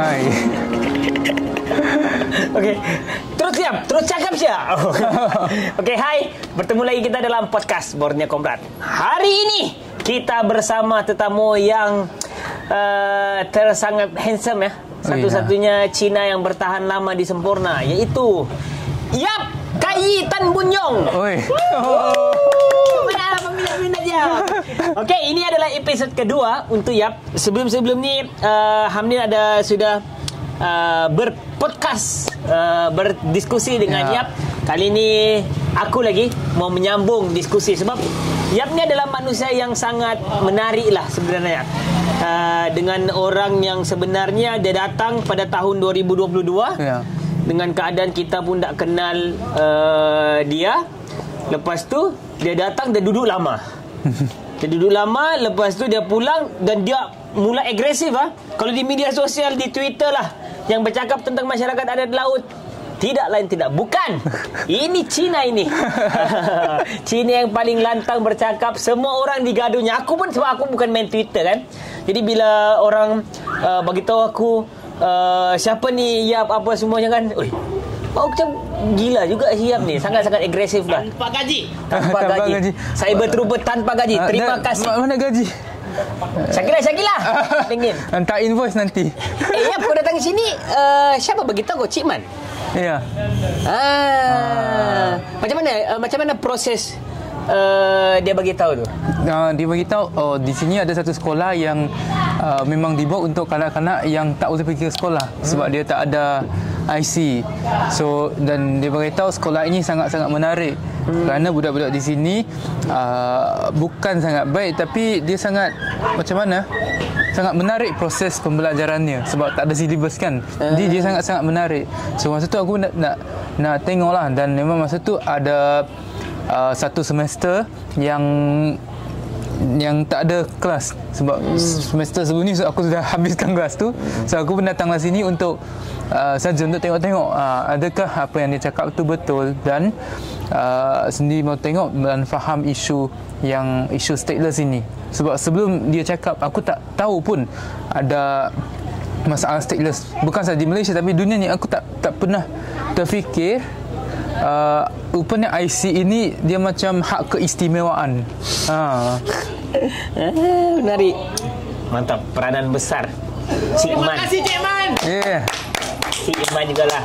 Hai. Okey. Terus siap, terus cakap siap. Okey, hai. Bertemu lagi kita dalam podcast Borneo Komrad. Hari ini kita bersama tetamu yang tersangat handsome ya. Satu-satunya Cina yang bertahan lama di Semporna, iaitu Yap Kai Tan Boon Yong. Oi. Peminat dia. Okey, ini adalah episod kedua untuk Yap. Sebelum ni Hamdin sudah berpodcast, berdiskusi dengan Yap. Kali ini aku lagi mau menyambung diskusi sebab Yap ni adalah manusia yang sangat menarik lah sebenarnya. Dengan orang yang sebenarnya dia datang pada tahun 2022 dengan keadaan kita pun tak kenal dia. Lepas tu dia datang, dia duduk lama. Dia duduk lama, lepas tu dia pulang dan dia mula agresif Kalau di media sosial, di Twitter lah, yang bercakap tentang masyarakat adat laut. Tidak lain tidak, bukan. Ini Cina ini. Cina yang paling lantang bercakap. Semua orang digaduhnya. Aku pun, sebab aku bukan main Twitter kan. Jadi bila orang bagitahu aku siapa ni Yap apa semuanya kan, macam gila juga si Yap ni. Sangat-sangat agresif lah. Tanpa gaji. Cyber trooper tanpa gaji. Terima kasih. Mana gaji? Syakila Dingin. Hantar invoice nanti. Yap, kau datang sini, siapa beritahu kau? Cik Man? Ya. Macam mana proses dia bagi tahu tu? Dia bagi tahu di sini ada satu sekolah yang memang dibuat untuk kanak-kanak yang tak boleh pergi ke sekolah sebab dia tak ada IC. So dan dia bagi tahu sekolah ini sangat-sangat menarik kerana budak-budak di sini bukan sangat baik, tapi dia sangat macam mana? Sangat menarik proses pembelajarannya sebab tak ada silibus kan. Jadi dia sangat-sangat menarik. So masa tu aku nak tengoklah, dan memang masa tu ada satu semester yang tak ada kelas sebab semester sebelum ni aku sudah habiskan kelas tu. So aku pun datanglah sini untuk saja untuk tengok-tengok adakah apa yang dia cakap tu betul, dan sendiri mau tengok dan faham isu stateless ini. Sebab sebelum dia cakap, aku tak tahu pun ada masalah stateless. Bukan sahaja di Malaysia tapi dunia ni, aku tak pernah terfikir rupanya IC ini dia macam hak keistimewaan. Menarik. Mantap, peranan besar Cik Man. Terima kasih Cik Man. Cik Man jugalah.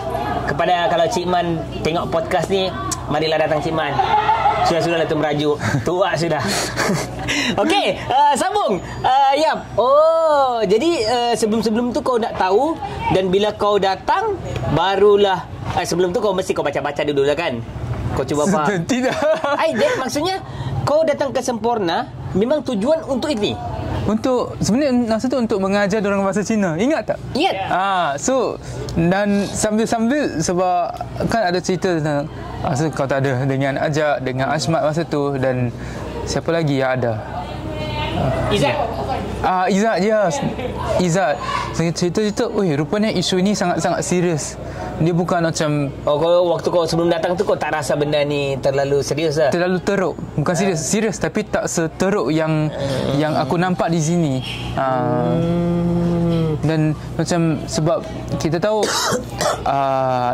Kalau Cik Man tengok podcast ni, marilah datang Cik Man. Sudah tu merajuk. Tua sudah. Okey, sambung. Yap. Jadi sebelum tu kau nak tahu, dan bila kau datang barulah sebelum tu kau baca-baca dulu lah kan. Kau cuba faham. Tidak. Maksudnya kau datang ke Semporna memang tujuan untuk ini. Untuk sebenarnya masa tu untuk mengajar orang bahasa Cina. Ingat tak? Ingat. So dan sambil sebab kan ada cerita tentang masa kau tak ada dengan Ajak, dengan Asmat masa tu, dan siapa lagi yang ada? Izzat je. Izzat. Cerita-cerita, rupanya isu ni sangat-sangat serius. Dia bukan macam waktu kau sebelum datang tu kau tak rasa benda ni terlalu serius lah. Terlalu teruk. Bukan serius tapi tak seteruk yang aku nampak di sini. Dan macam sebab kita tahu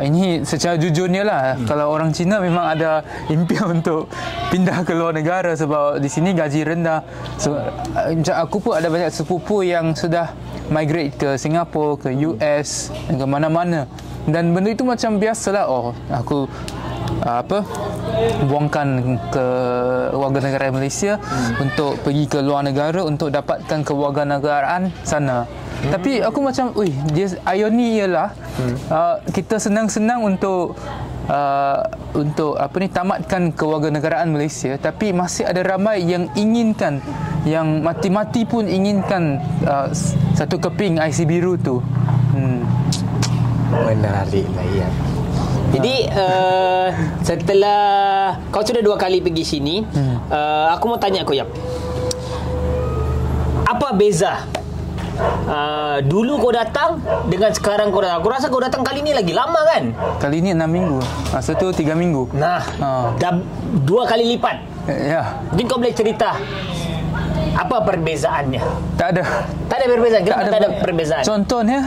ini secara jujurnya lah, kalau orang Cina memang ada impian untuk pindah ke luar negara sebab di sini gaji rendah. So macam aku pun ada banyak sepupu yang sudah migrate ke Singapura, ke US, dan ke mana-mana. Dan benda itu macam biasalah. Aku buangkan ke warga negara Malaysia untuk pergi ke luar negara untuk dapatkan kewarganegaraan sana. Tapi aku macam, dia ironi ialah kita senang-senang untuk tamatkan kewarganegaraan Malaysia, tapi masih ada ramai yang inginkan, yang mati-mati pun inginkan satu keping IC biru tu. Menarik lah ya. Jadi setelah kau sudah 2 kali pergi sini, aku mau tanya kau, Yap, apa beza dulu kau datang dengan sekarang kau datang? Aku rasa kau datang kali ni lagi lama kan? Kali ni 6 minggu. Masa tu 3 minggu. Nah, dah 2 kali lipat. Ya. Mungkin kau boleh cerita apa perbezaannya? Tak ada. Tak ada perbezaan. Kenapa tak ada perbezaan? Contohnya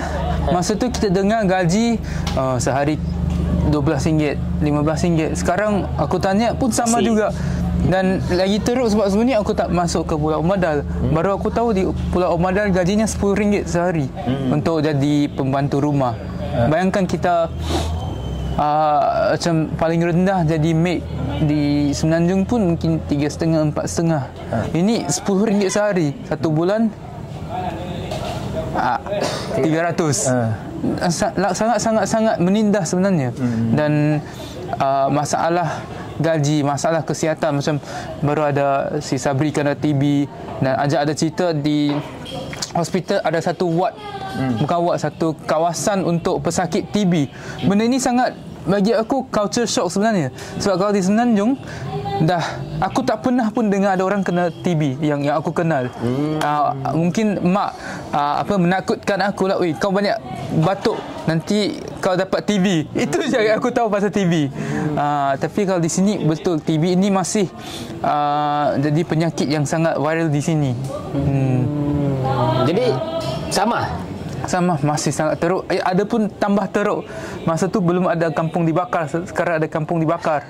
Masa tu kita dengar gaji sehari RM12, RM15. Sekarang aku tanya pun sama juga. Dan lagi teruk sebab sebelum ni aku tak masuk ke Pulau Umadal. Baru aku tahu di Pulau Umadal gajinya RM10 sehari untuk jadi pembantu rumah. Bayangkan kita macam paling rendah jadi maid di Semenanjung pun mungkin 3,5, 4,5. Ini RM10 sehari. Satu bulan 300. Sangat menindas sebenarnya. Dan masalah gaji, masalah kesihatan, macam baru ada si Sabri kena TB dan ajak ada cerita di hospital ada satu ward, bukan ward, satu kawasan untuk pesakit TB. Benda ini sangat bagi aku culture shock sebenarnya. Sebab kalau di Semenanjung aku tak pernah pun dengar ada orang kena TB yang aku kenal. Mungkin mak menakutkan aku lah, kau banyak batuk nanti kau dapat TB. Itu je aku tahu pasal TB. Tapi kalau di sini betul TB ini masih jadi penyakit yang sangat viral di sini. Jadi sama masih sangat teruk. Ada pun tambah teruk. Masa tu belum ada kampung dibakar, sekarang ada kampung dibakar.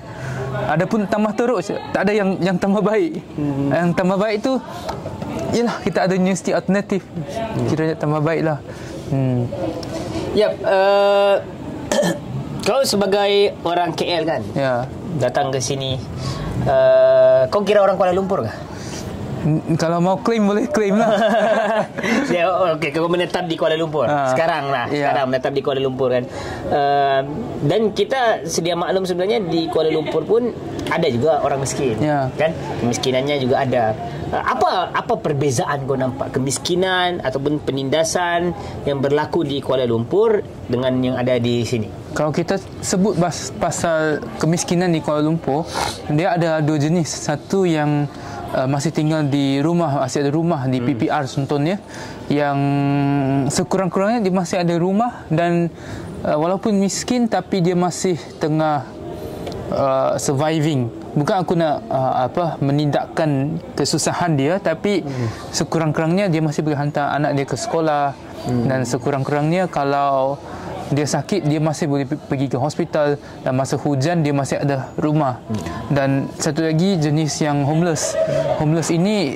Ada pun tambah teruk, tak ada yang tambah baik. Yang tambah baik tu ialah kita ada universiti alternatif. Kiranya tambah baiklah. Yap, kau sebagai orang KL kan? Ya. Datang ke sini. Kau kira orang Kuala Lumpur kah? Kalau mau claim boleh claim lah. Okey, kau menetap di Kuala Lumpur sekarang lah. Sekarang menetap di Kuala Lumpur kan. Dan kita sedia maklum sebenarnya di Kuala Lumpur pun ada juga orang miskin, kan? Kemiskinannya juga ada. Apa perbezaan kau nampak kemiskinan ataupun penindasan yang berlaku di Kuala Lumpur dengan yang ada di sini? Kalau kita sebut pasal kemiskinan di Kuala Lumpur, dia ada dua jenis. Satu yang masih tinggal di rumah, masih ada rumah di PPR contohnya, yang sekurang-kurangnya dia masih ada rumah dan walaupun miskin tapi dia masih tengah surviving. Bukan aku nak menindakkan kesusahan dia, tapi sekurang-kurangnya dia masih boleh hantar anak dia ke sekolah, dan sekurang-kurangnya kalau dia sakit dia masih boleh pergi ke hospital, dan masa hujan dia masih ada rumah. Dan satu lagi jenis yang homeless ini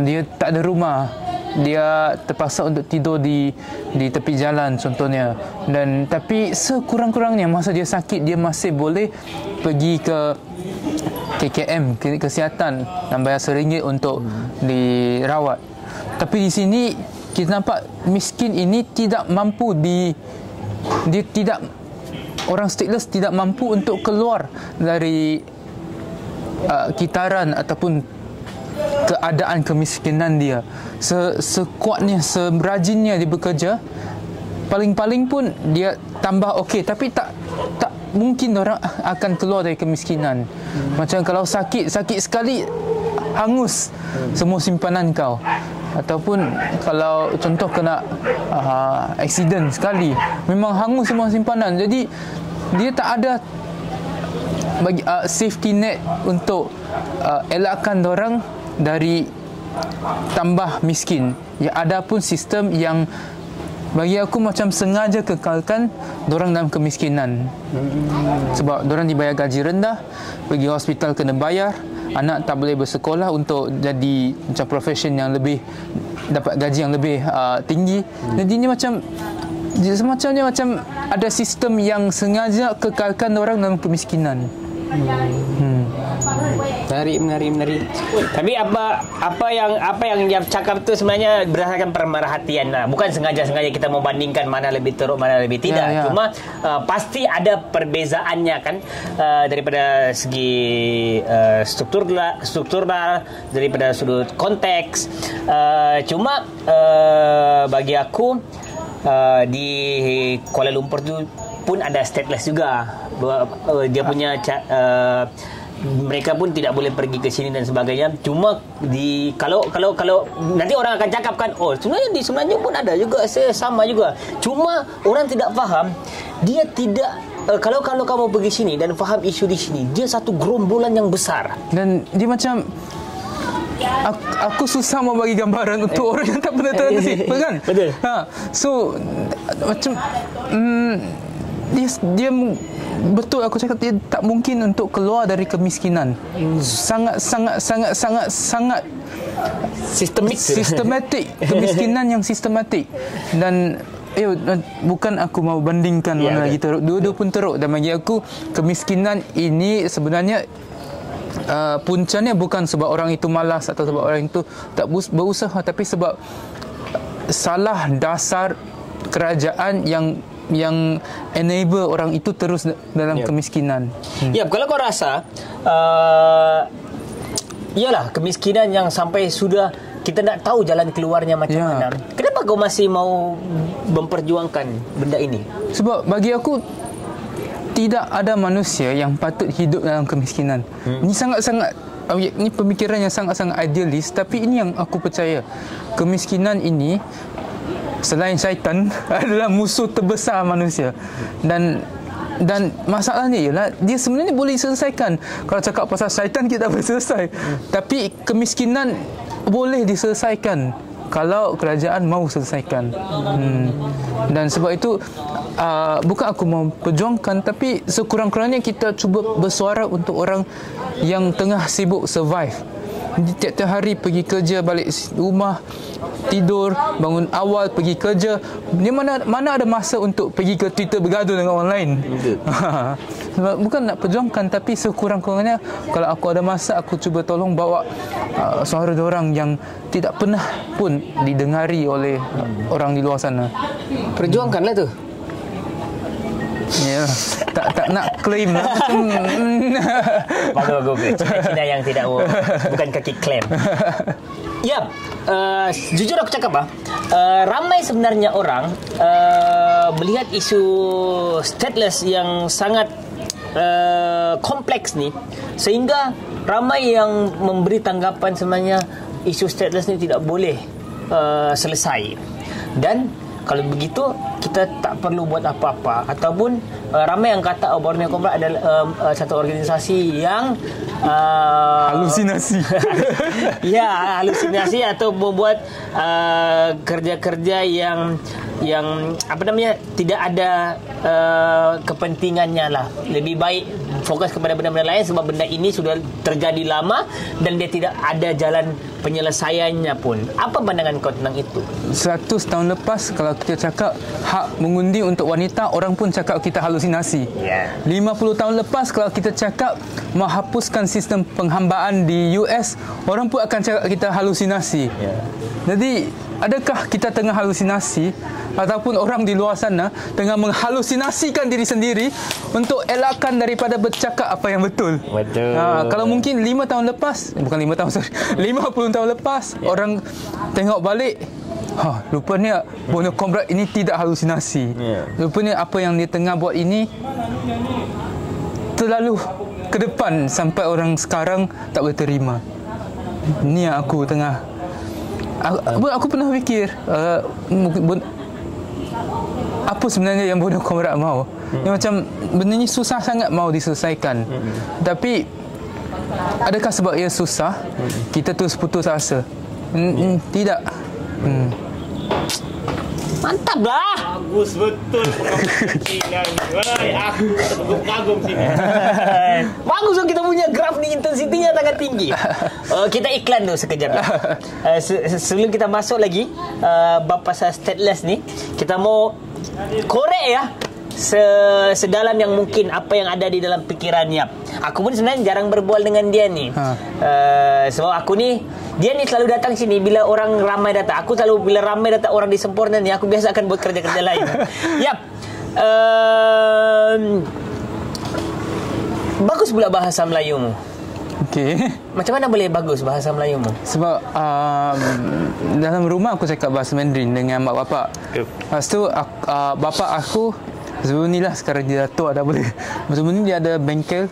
dia tak ada rumah, dia terpaksa untuk tidur di tepi jalan contohnya. Dan tapi sekurang-kurangnya masa dia sakit dia masih boleh pergi ke KKM, klinik kesihatan, dan bayar RM1 untuk dirawat. Tapi di sini kita nampak miskin ini tidak mampu dia tidak, orang stateless tidak mampu untuk keluar dari kitaran ataupun keadaan kemiskinan dia. Sekuatnya, seberajinnya dia bekerja, paling-paling pun dia tambah okey, tapi tak mungkin orang akan keluar dari kemiskinan. Macam kalau sakit sekali hangus semua simpanan kau. Ataupun kalau contoh kena accident sekali, memang hangus semua simpanan. Jadi dia tak ada bagi safety net untuk elakkan orang dari tambah miskin. Ya, ada pun sistem yang bagi aku macam sengaja kekalkan dorang dalam kemiskinan. Sebab dorang dibayar gaji rendah, pergi hospital kena bayar, anak tak boleh bersekolah untuk jadi macam profession yang lebih, dapat gaji yang lebih tinggi. Jadinya semacamnya macam ada sistem yang sengaja kekalkan orang dalam kemiskinan. Menarik. Tapi apa yang dia cakap tu sebenarnya berdasarkan pemerhatian lah. Bukan sengaja kita membandingkan mana lebih teruk, mana lebih tidak. Cuma pasti ada perbezaannya kan, daripada segi struktural, daripada sudut konteks. Cuma bagi aku di Kuala Lumpur tu pun ada stateless juga. Dia punya mereka pun tidak boleh pergi ke sini dan sebagainya. Cuma kalau nanti orang akan cakap kan, sebenarnya di Semenanjung pun ada juga, sama juga. Cuma orang tidak faham, dia tidak kalau kamu pergi sini dan faham isu di sini, dia satu gerombolan yang besar. Dan dia macam aku susah mau bagi gambaran untuk orang yang tak pernah transit, kan? Betul. So macam dia betul aku cakap, dia tak mungkin untuk keluar dari kemiskinan. Sangat sistematik kemiskinan yang sistematik. Dan bukan aku mau bandingkan mana lagi teruk, dua-dua pun teruk. Dan bagi aku kemiskinan ini sebenarnya puncanya bukan sebab orang itu malas atau sebab orang itu tak berusaha, tapi sebab salah dasar kerajaan yang enable orang itu terus dalam kemiskinan. Kalau kau rasa iyalah kemiskinan yang sampai sudah kita tak tahu jalan keluarnya macam mana. Kenapa kau masih mau memperjuangkan benda ini? Sebab bagi aku tidak ada manusia yang patut hidup dalam kemiskinan. Ini sangat-sangat, ini pemikiran yang sangat-sangat idealis, tapi ini yang aku percaya. Kemiskinan ini selain syaitan adalah musuh terbesar manusia. Dan masalahnya ialah dia sebenarnya boleh diselesaikan. Kalau cakap pasal syaitan kita boleh selesai. Tapi kemiskinan boleh diselesaikan kalau kerajaan mau selesaikan. Dan sebab itu bukan aku mau perjuangkan, tapi sekurang-kurangnya kita cuba bersuara untuk orang yang tengah sibuk survive. Tiap-tiap hari pergi kerja, balik rumah, tidur, bangun awal, pergi kerja. Dia mana ada masa untuk pergi ke Twitter bergaduh dengan orang lain. Bukan nak perjuangkan, tapi sekurang-kurangnya kalau aku ada masa, aku cuba tolong bawa suara orang yang tidak pernah pun didengari oleh orang di luar sana. Perjuangkanlah tu. Ya, tak nak claim lah. Bagus. Cina yang tidak bukan kaki klaim. Jujur aku cakap ramai sebenarnya orang melihat isu stateless yang sangat kompleks ni, sehingga ramai yang memberi tanggapan sebenarnya isu stateless ni tidak boleh selesai. Dan kalau begitu kita tak perlu buat apa-apa, ataupun ramai yang kata Borneo Comrade adalah satu organisasi yang halusinasi. Halusinasi atau membuat kerja-kerja yang apa namanya, tidak ada kepentingannya lah. Lebih baik fokus kepada benda-benda lain, sebab benda ini sudah terjadi lama dan dia tidak ada jalan penyelesaiannya pun. Apa pandangan kau tentang itu? 100 tahun lepas kalau kita cakap hak mengundi untuk wanita, orang pun cakap kita halusinasi. 50 tahun lepas kalau kita cakap menghapuskan sistem penghambaan di US, orang pun akan cakap kita halusinasi. Jadi adakah kita tengah halusinasi, ataupun orang di luar sana tengah menghalusinasikan diri sendiri untuk elakkan daripada bercakap apa yang betul? Kalau mungkin 5 tahun lepas, bukan 5 tahun, 50 tahun lepas, orang tengok balik, rupanya Borneo Comrade ini tidak halusinasi. Rupanya apa yang dia tengah buat ini terlalu ke depan sampai orang sekarang tak boleh terima. Ini yang aku tengah aku pernah fikir apa sebenarnya yang Borneo Comrade mahu. Yang macam benda ni susah sangat mau diselesaikan. Tapi adakah sebab ia susah kita terus putus asa? Tidak. Mantap lah. Bagus betul pengambilan. Aku kagum sini. Bagus dong, kita punya graf ni intensitinya sangat tinggi. Kita iklan dulu sekejap. Sebelum kita masuk lagi bab pasal stateless ni, kita mau korek ya sedalam yang mungkin apa yang ada di dalam pikiran Yap. Aku pun sebenarnya jarang berbual dengan dia ni. Sebab aku ni, dia ni selalu datang sini bila orang ramai datang. Aku selalu bila ramai datang orang di Sempurna ni, aku biasa akan buat kerja-kerja lain. Yap. Bagus pula bahasa Melayumu. Okey. Macam mana boleh bagus bahasa Melayumu? Sebab dalam rumah aku cakap bahasa Mandarin dengan mak bapak. Lepas tu bapak aku sebelum ni lah, sekarang dia dah tua dah boleh. Sebelum ni dia ada bengkel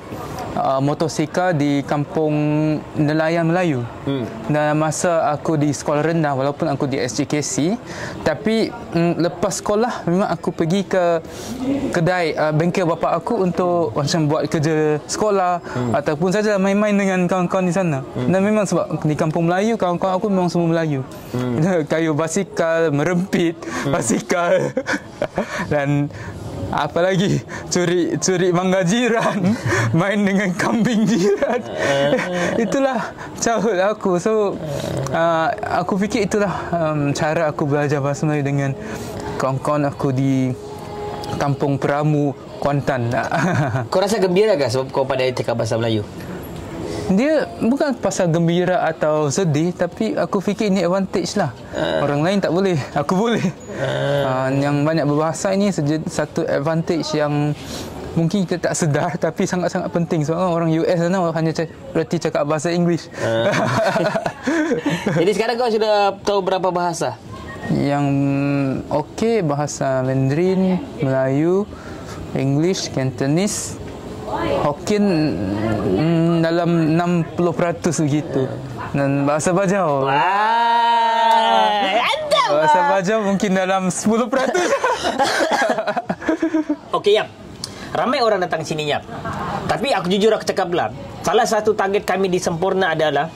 motosikal di kampung nelayan Melayu. Dan masa aku di sekolah rendah, walaupun aku di SJKC, tapi lepas sekolah memang aku pergi ke kedai bengkel bapa aku untuk macam buat kerja sekolah ataupun saja main-main dengan kawan-kawan di sana. Dan memang sebab di kampung Melayu, kawan-kawan aku memang semua Melayu. Kayu basikal, merempit basikal dan apa lagi, curi mangga jiran, main dengan kambing jiran. Itulah childhood aku. So aku fikir itulah cara aku belajar bahasa Melayu dengan kawan-kawan aku di kampung Peramu, Kuantan. Kau rasa gembira ke sebab kau pandai cakap bahasa Melayu? Dia bukan pasal gembira atau sedih, tapi aku fikir ini advantage lah. Orang lain tak boleh, aku boleh. Yang banyak berbahasa ini satu advantage yang mungkin kita tak sedar tapi sangat-sangat penting. Sebab orang US sana hanya berarti cakap bahasa English. Jadi sekarang kau sudah tahu berapa bahasa? Yang okey, bahasa Mandarin, Melayu, English, Cantonese, Hokkien dalam 60% begitu. Dan bahasa Bajau. Bahasa Bajau mungkin dalam 10%. Okey, Yap. Ramai orang datang sini, Yap. Tapi aku jujur aku cakap lah, salah satu target kami di Sempurna adalah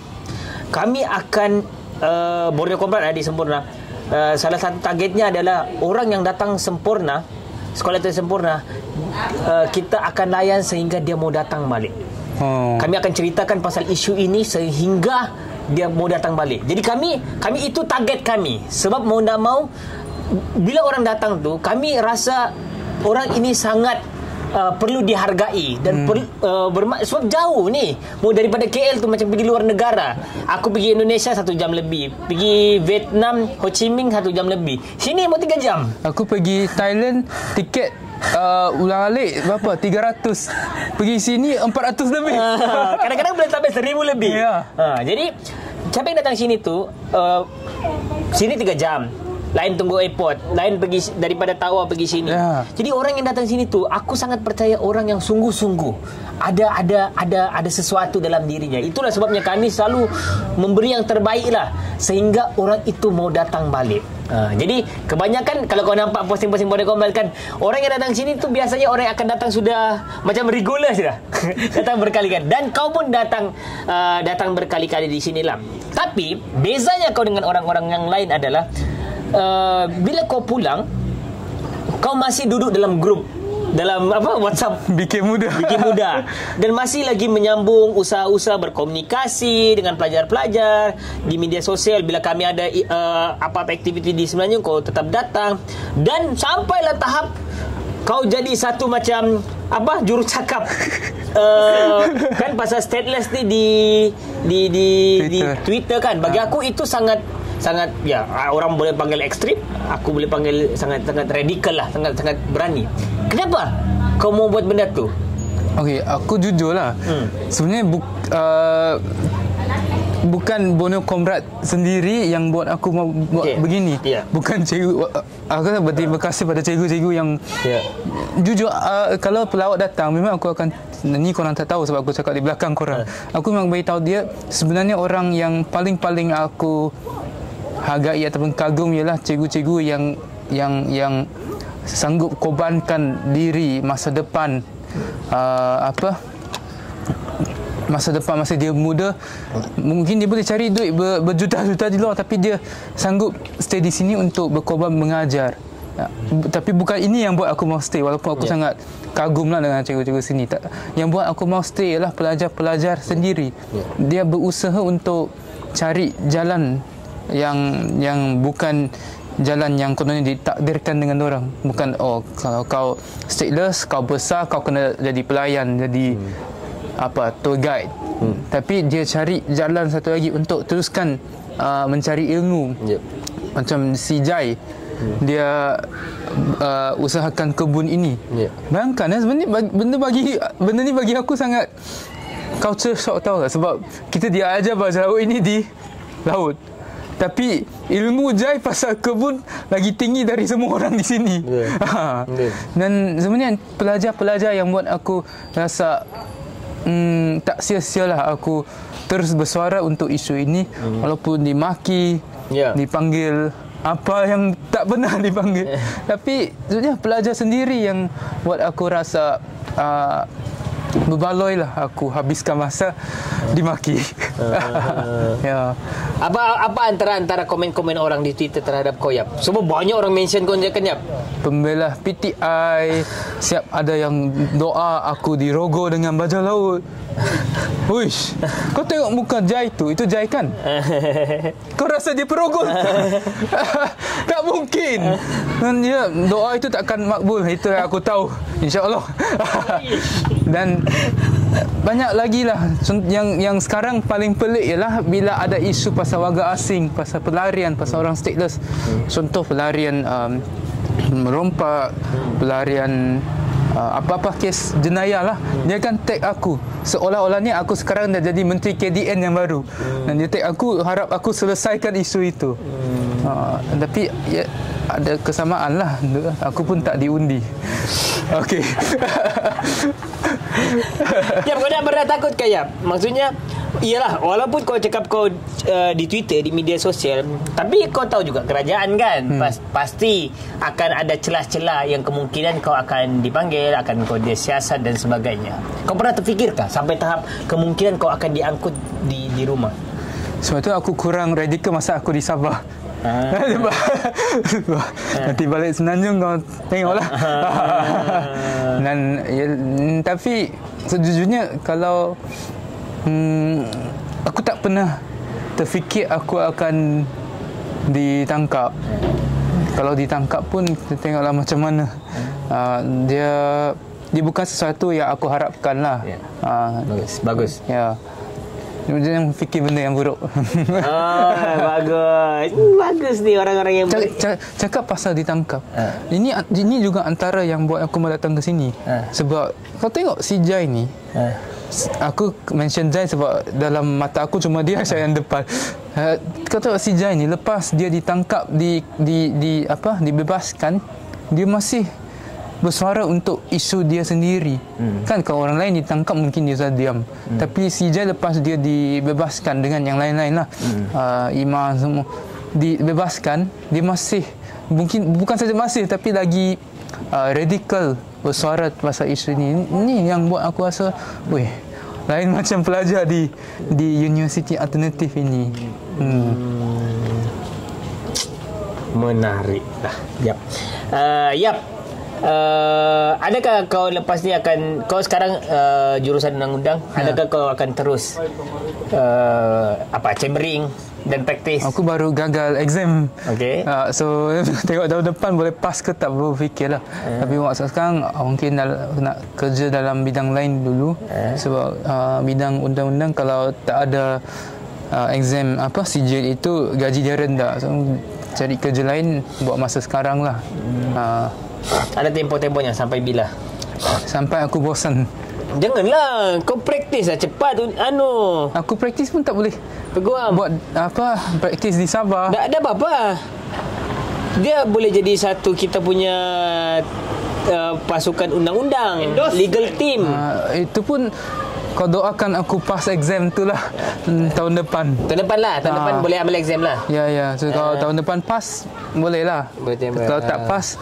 kami akan Borneo Komprat di Sempurna. Salah satu targetnya adalah orang yang datang Sempurna, sekolah itu Sempurna, kita akan layan sehingga dia mau datang balik. Kami akan ceritakan pasal isu ini sehingga dia mau datang balik. Jadi kami itu target kami. Sebab mau tak mau, bila orang datang tu, kami rasa orang ini sangat perlu dihargai dan sebab jauh ni, mau daripada KL tu macam pergi luar negara. Aku pergi Indonesia 1 jam lebih, pergi Vietnam Ho Chi Minh 1 jam lebih, sini mau 3 jam. Aku pergi Thailand, tiket ulang alik berapa, 300, pergi sini 400 lebih. Kadang-kadang boleh sampai 1000 lebih. Jadi siapa yang datang sini tu, sini 3 jam, lain tunggu airport, lain pergi daripada Tawau pergi sini. Jadi orang yang datang sini tu, aku sangat percaya orang yang sungguh-sungguh ada sesuatu dalam dirinya. Itulah sebabnya kami selalu memberi yang terbaik lah, sehingga orang itu mau datang balik. Jadi kebanyakan kalau kau nampak posting-posting Borneo Komprat kan, orang yang datang sini tu biasanya orang yang akan datang sudah macam regular sudah. Datang berkali-kali, dan kau pun datang berkali-kali di sini lah. Tapi bezanya kau dengan orang-orang yang lain adalah bila kau pulang, kau masih duduk dalam grup, dalam WhatsApp Bikin muda dan masih lagi menyambung usaha-usaha berkomunikasi dengan pelajar-pelajar di media sosial. Bila kami ada apa-apa aktiviti di sebenarnya, kau tetap datang, dan sampailah tahap kau jadi satu macam juru cakap kan pasal stateless ni di Twitter kan. Bagi aku itu sangat ya, orang boleh panggil ekstrim, aku boleh panggil sangat radikal lah, sangat berani. Kenapa kau mau buat benda tu? Okey, aku jujur lah. Sebenarnya bukan Borneo Komprat sendiri yang buat aku mau buat begini. Bukan cikgu. Aku berterima kasih pada cikgu-cikgu yang jujur. Kalau pelawak datang, memang aku akan, ni korang tak tahu sebab aku cakap di belakang korang. Aku memang beritahu dia, sebenarnya orang yang paling aku hargai ataupun kagum ialah cikgu-cikgu yang sanggup korbankan diri masa depan masa depan, masa dia muda. Mungkin dia boleh cari duit berjuta-juta di luar, tapi dia sanggup stay di sini untuk berkorban mengajar. Tapi bukan ini yang buat aku mau stay, walaupun aku sangat kagum lah dengan cikgu-cikgu sini. Yang buat aku mau stay ialah pelajar-pelajar sendiri. Dia berusaha untuk cari jalan yang bukan jalan yang kononnya ditakdirkan dengan orang. Bukan kalau kau stateless, kau besar, kau kena jadi pelayan, jadi tour guide. Tapi dia cari jalan satu lagi untuk teruskan mencari ilmu. Macam si Jai, dia usahakan kebun ini. Bayangkan sebenarnya benda ni bagi aku sangat culture shock, tahu tak? Sebab kita dia ajar bahasa laut ini di laut, tapi ilmu Jai pasal kebun lagi tinggi dari semua orang di sini. Dan sebenarnya pelajar-pelajar yang buat aku rasa tak sia-sialah aku terus bersuara untuk isu ini walaupun dimaki, dipanggil apa yang tak pernah dipanggil. Tapi sebenarnya pelajar sendiri yang buat aku rasa berbaloi lah aku habiskan masa dimaki. Ya. Apa antara komen-komen orang di Twitter terhadap kau, Yap? Sebab banyak orang mention kau kan, Yap. Pembela PTI, siap ada yang doa aku dirogoh dengan bajau laut. Uish, kau tengok muka Jai tu, itu Jai kan? Kau rasa dia perogoh? Tak mungkin. Dan dia doa itu takkan makbul, itu yang aku tahu, insya-Allah. Dan banyak lagi lah yang sekarang paling pelik ialah bila ada isu pasal warga asing, pasal pelarian, pasal orang stateless. Contoh pelarian merompak, pelarian apa-apa kes jenayah lah. Dia kan tag aku seolah-olahnya aku sekarang dah jadi Menteri KDN yang baru, dan dia tag aku harap aku selesaikan isu itu. Tapi ya, ada kesamaan lah, aku pun tak diundi. Okey. Yap, kau tak pernah takut ke, Yap? Maksudnya, iyalah, walaupun kau cakap kau di Twitter, di media sosial, tapi kau tahu juga kerajaan kan, pasti akan ada celah-celah yang kemungkinan kau akan dipanggil, akan kau disiasat dan sebagainya. Kau pernah terfikirkah sampai tahap kemungkinan kau akan diangkut di rumah? Sebab tu aku kurang radikal masa aku di Sabah. Nanti balik Semenanjung kau tengoklah. Dan ya, tapi sejujurnya kalau aku tak pernah terfikir aku akan ditangkap. Kalau ditangkap pun kita tengoklah macam mana. Dia bukan sesuatu yang aku harapkan lah. Bagus. Ya. Jangan fikir benda yang buruk. Bagus ni orang-orang yang cakap pasal ditangkap. Ini juga antara yang buat aku mau datang ke sini. Sebab kau tengok si Jai ni, aku mention Jai sebab dalam mata aku cuma dia saja yang depan. Kau tengok si Jai ni, lepas dia ditangkap, dibebaskan, dia masih bersuara untuk isu dia sendiri. Kan kalau orang lain ditangkap mungkin dia sudah diam. Tapi si Jai lepas dia dibebaskan dengan yang lain-lain lah, imam semua dibebaskan, dia masih mungkin bukan saja masih tapi lagi radikal bersuara pasal isu ni. Ini yang buat aku rasa, weh, lain macam pelajar di universiti alternatif ini. Menarik lah. Yap. Adakah kau lepas ni akan, kau sekarang jurusan undang-undang, adakah kau akan terus chambering dan praktis? Aku baru gagal exam. Okay. So tengok tahun depan boleh pass ke tak, baru fikirlah. Tapi waktu sekarang mungkin nak kerja dalam bidang lain dulu. Sebab bidang undang-undang kalau tak ada exam sijil itu gaji dia rendah. So cari kerja lain buat masa sekarang lah. Ada tempoh-tempohnya sampai bila? Sampai aku bosan. Janganlah, kau praktis lah cepat. Aku praktis pun tak boleh. Peguam. Buat praktis di Sabah. Tak ada apa-apa. Dia boleh jadi satu kita punya pasukan undang-undang, legal team. Itu pun kau doakan aku pass exam tu lah tahun depan. Tahun depan lah. Tahun depan boleh ambil exam lah. Ya. So kalau tahun depan pass, boleh lah. Kalau tak pass,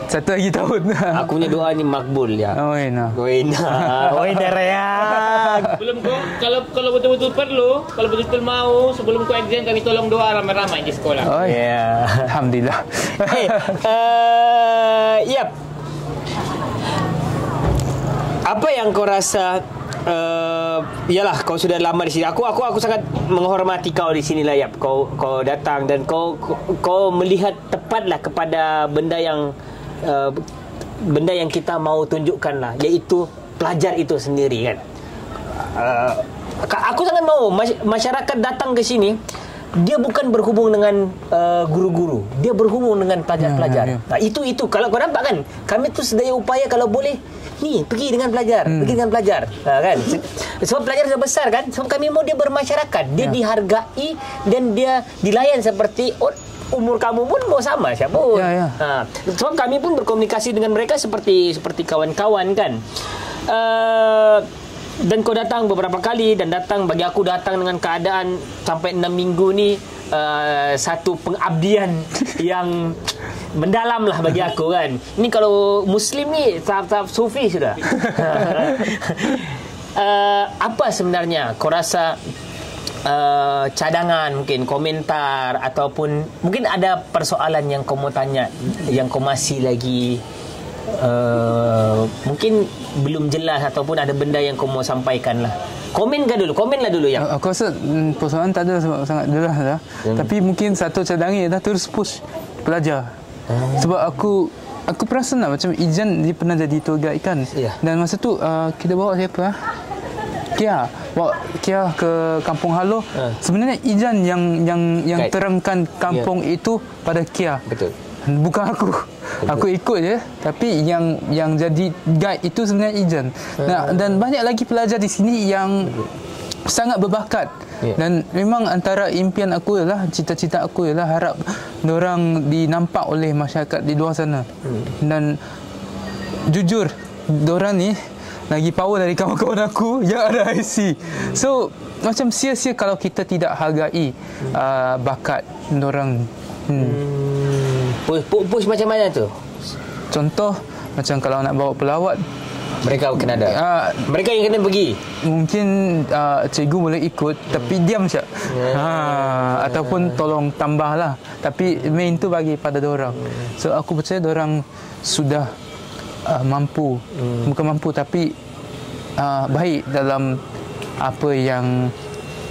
satu lagi tahun. Aku punya doa ni makbul ya. Nah. Rayak. Sebelum kau, kalau betul-betul perlu, kalau betul-betul mau, sebelum kau exam kami tolong doa ramai-ramai di sekolah. Ya. Alhamdulillah. Yap. Apa yang kau rasa? Yalah, kau sudah lama di sini. Aku sangat menghormati kau di sini lah, Yap. Kau datang dan kau melihat tepatlah kepada benda yang kita mau tunjukkan lah, iaitu pelajar itu sendiri kan. Aku sangat mau masyarakat datang ke sini. Dia bukan berhubung dengan guru-guru, dia berhubung dengan pelajar-pelajar. Nah, itu kalau kau nampak kan, kami tu sedaya upaya kalau boleh pergi dengan pelajar, kan? Sebab pelajar sudah besar kan, sebab kami mau dia bermasyarakat, dia dihargai dan dia dilayan seperti umur kamu pun mau sama siapa pun. Sebab kami pun berkomunikasi dengan mereka seperti kawan-kawan kan. Dan kau datang beberapa kali, dan datang, bagi aku datang dengan keadaan sampai 6 minggu ni satu pengabdian yang mendalam lah bagi aku kan. Ini kalau Muslim ni tahap-tahap sufi sudah. Apa sebenarnya kau rasa cadangan, mungkin komentar, ataupun mungkin ada persoalan yang kau mau tanya, yang kau masih lagi mungkin belum jelas, ataupun ada benda yang kau mau sampaikan lah. Komenlah dulu ya. Aku rasa persoalan tak ada sangat jelas lah. Tapi mungkin satu cadangan dah terus push pelajar. Sebab aku perasan lah, macam Ijan dia pernah jadi tour guide kan. Dan masa tu kita bawa siapa? Kia. Bawa Kia ke Kampung Halo. Sebenarnya Ijan yang terangkan kampung itu pada Kia. Betul. Bukan aku. Aku ikut je. Tapi yang jadi guide itu sebenarnya Ijan. Dan banyak lagi pelajar di sini yang sangat berbakat. Dan memang antara impian aku ialah, cita-cita aku ialah harap diorang dinampak oleh masyarakat di luar sana. Dan jujur, diorang ni lagi power dari kawan-kawan aku yang ada IC. So macam sia-sia kalau kita tidak hargai bakat diorang. Push macam mana tu? Contoh macam kalau nak bawa pelawat, mereka kena ada. Mereka yang kena pergi. Mungkin cikgu boleh ikut tapi diam saja. Ataupun tolong tambah lah. Tapi main tu bagi pada diorang. So aku percaya diorang sudah mampu. Bukan mampu tapi baik dalam apa yang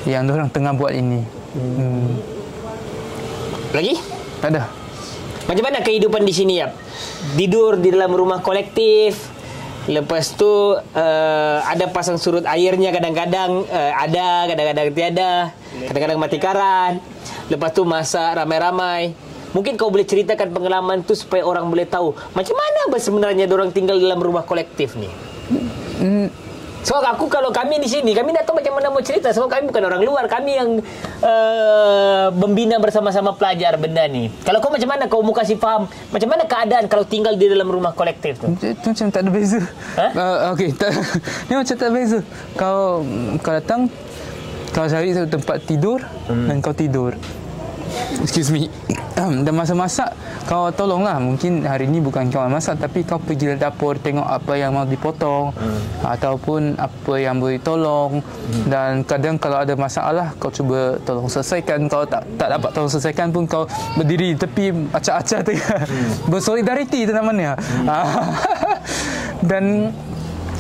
diorang tengah buat ini. Lagi? Tak ada. Macam mana kehidupan di sini, Yap? Tidur di dalam rumah kolektif. Lepas tu ada pasang surut airnya, kadang-kadang ada, kadang-kadang tiada. Kadang-kadang mati karan. Lepas tu masak ramai-ramai. Mungkin kau boleh ceritakan pengalaman tu supaya orang boleh tahu macam mana sebenarnya diorang tinggal dalam rumah kolektif ni. So kalau kami di sini, kami tak tahu macam mana mau cerita sebab kami bukan orang luar, kami yang membina bersama-sama pelajar benda ni. Kalau kau macam mana kau mau kasih faham macam mana keadaan kalau tinggal di dalam rumah kolektif tu? Itu macam tak ada beza. Okey, ni macam tak ada beza. Kau datang, kau cari satu tempat tidur dan kau tidur. Excuse me. Dan masa-masak kau tolonglah. Mungkin hari ni bukan kau masak tapi kau pergi ke dapur tengok apa yang mau dipotong ataupun apa yang boleh tolong. Dan kadang kalau ada masalah kau cuba tolong selesaikan. Kalau tak dapat tolong selesaikan pun kau berdiri tepi acak-acak tu. Bersolidariti tu namanya. Dan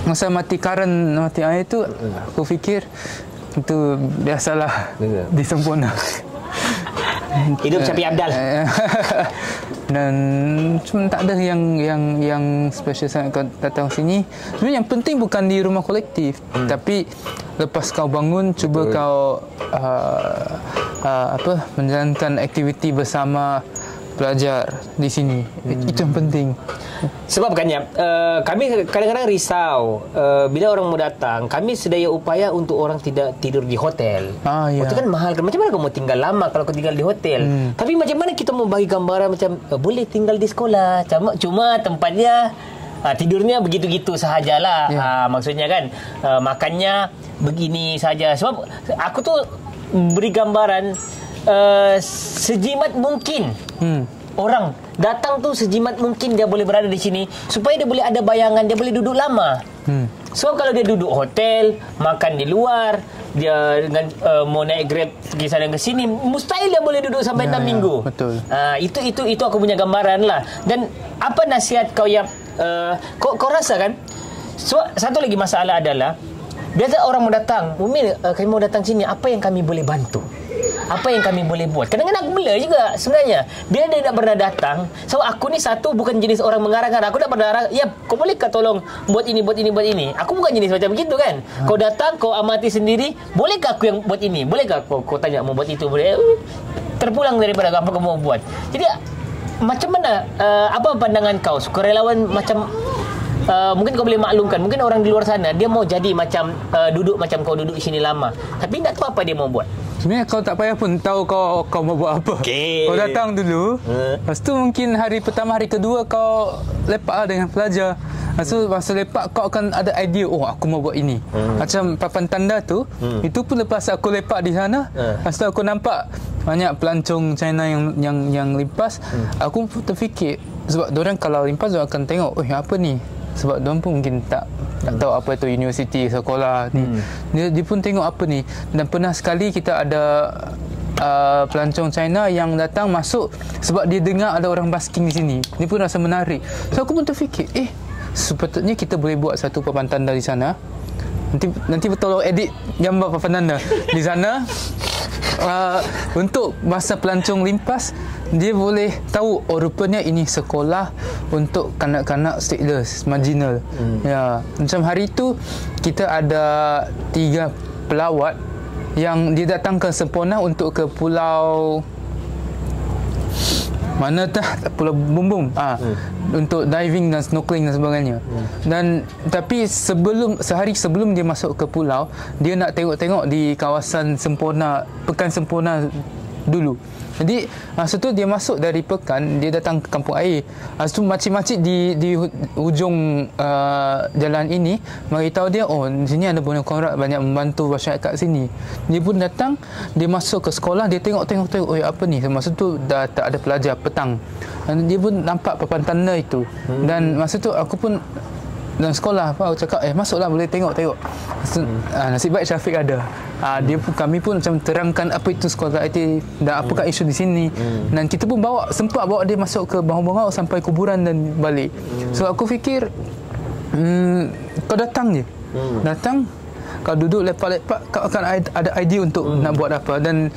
masa mati karan, mati air tu aku fikir itu biasalah di Sempurna. Hidup Syafiq Abdal. Dan cuma tak ada yang special sangat kau datang sini. Sebenarnya yang penting bukan di rumah kolektif, tapi lepas kau bangun cuba kau menjalankan aktiviti bersama pelajar di sini. Itu yang penting. Sebab kan ya, kami kadang-kadang risau bila orang mau datang, kami sedaya upaya untuk orang tidak tidur di hotel. Ya. Itu kan mahal kan. Macam mana kau mau tinggal lama kalau kau tinggal di hotel? Tapi macam mana kita mau bagi gambaran macam boleh tinggal di sekolah, cuma tempatnya tidurnya begitu-gitu sahajalah. Maksudnya kan makannya begini saja. Sebab aku tu beri gambaran sejimat mungkin. Orang datang tu sejimat mungkin dia boleh berada di sini supaya dia boleh ada bayangan, dia boleh duduk lama. Sebab kalau dia duduk hotel, makan di luar, dia dengan mau naik Grab pergi sana ke sini, mustahil dia boleh duduk sampai 6 minggu. Betul. Itu aku punya gambaran lah. Dan apa nasihat kau yang kau rasa kan? Satu lagi masalah adalah biasa orang mau datang, Umi, kami mau datang sini, apa yang kami boleh bantu? Apa yang kami boleh buat? Kadang-kadang aku bela juga sebenarnya. Bila dia tak pernah datang, so aku ni satu bukan jenis orang mengarang-arang. Aku tak pernah ya, kau bolehkah tolong buat ini, buat ini, buat ini? Aku bukan jenis macam begitu kan. Kau datang, kau amati sendiri, bolehkah aku yang buat ini? Bolehkah kau tanya mau buat itu? Boleh. Terpulang daripada apa kau mau buat. Jadi macam mana apa pandangan kau? Sukarelawan macam mungkin kau boleh maklumkan, mungkin orang di luar sana dia mau jadi macam duduk macam kau duduk di sini lama, tapi tak tahu apa dia mau buat. Sebenarnya kau tak payah pun tahu kau mau buat apa. Kau datang dulu. Lepas tu mungkin hari pertama, hari kedua kau lepaslah dengan pelajar. Masa lepak kau akan ada idea, oh aku mau buat ini. Macam papan tanda tu, itu pun lepas aku lepak di sana, lepas tu aku nampak banyak pelancong China yang limpas, aku pun terfikir sebab diorang kalau limpas diorang akan tengok, oh apa ni? Sebab diorang pun mungkin tak tahu apa itu universiti, sekolah ni. Dia pun tengok apa ni. Dan pernah sekali kita ada pelancong China yang datang masuk sebab dia dengar ada orang basking di sini. Dia pun rasa menarik. So aku pun terfikir, sepatutnya kita boleh buat satu papan tanda di sana. Nanti tolong edit gambar papan tanda di sana. Untuk masa pelancong limpas, dia boleh tahu, oh rupanya ini sekolah untuk kanak-kanak stateless, marginal. Ya, macam hari itu kita ada 3 pelawat yang dia datang ke Semporna untuk ke pulau mana Pulau Bumbung untuk diving dan snorkeling dan sebagainya. Dan tapi sehari sebelum dia masuk ke pulau, dia nak tengok-tengok di kawasan Semporna, Pekan Semporna dulu. Jadi masa tu dia masuk dari Pekan, dia datang ke kampung air. Masa tu makcik-makcik di hujung jalan ini beritahu dia, oh di sini ada Borneo Conrad banyak membantu masyarakat sini. Dia pun datang, dia masuk ke sekolah, dia tengok, oh apa ni. Masa tu dah tak ada pelajar petang. Dan dia pun nampak papan tanda itu. Dan masa tu aku pun dalam sekolah aku cakap, masuklah boleh tengok. Nasib baik Syafiq ada. Kami pun macam terangkan apa itu sekolah IT dan apakah isu di sini. Dan kita pun sempat bawa dia masuk ke bangau-bangau sampai kuburan dan balik. So aku fikir kau datang je. Datang, kau duduk lepak-lepak, kau akan ada idea untuk nak buat apa. Dan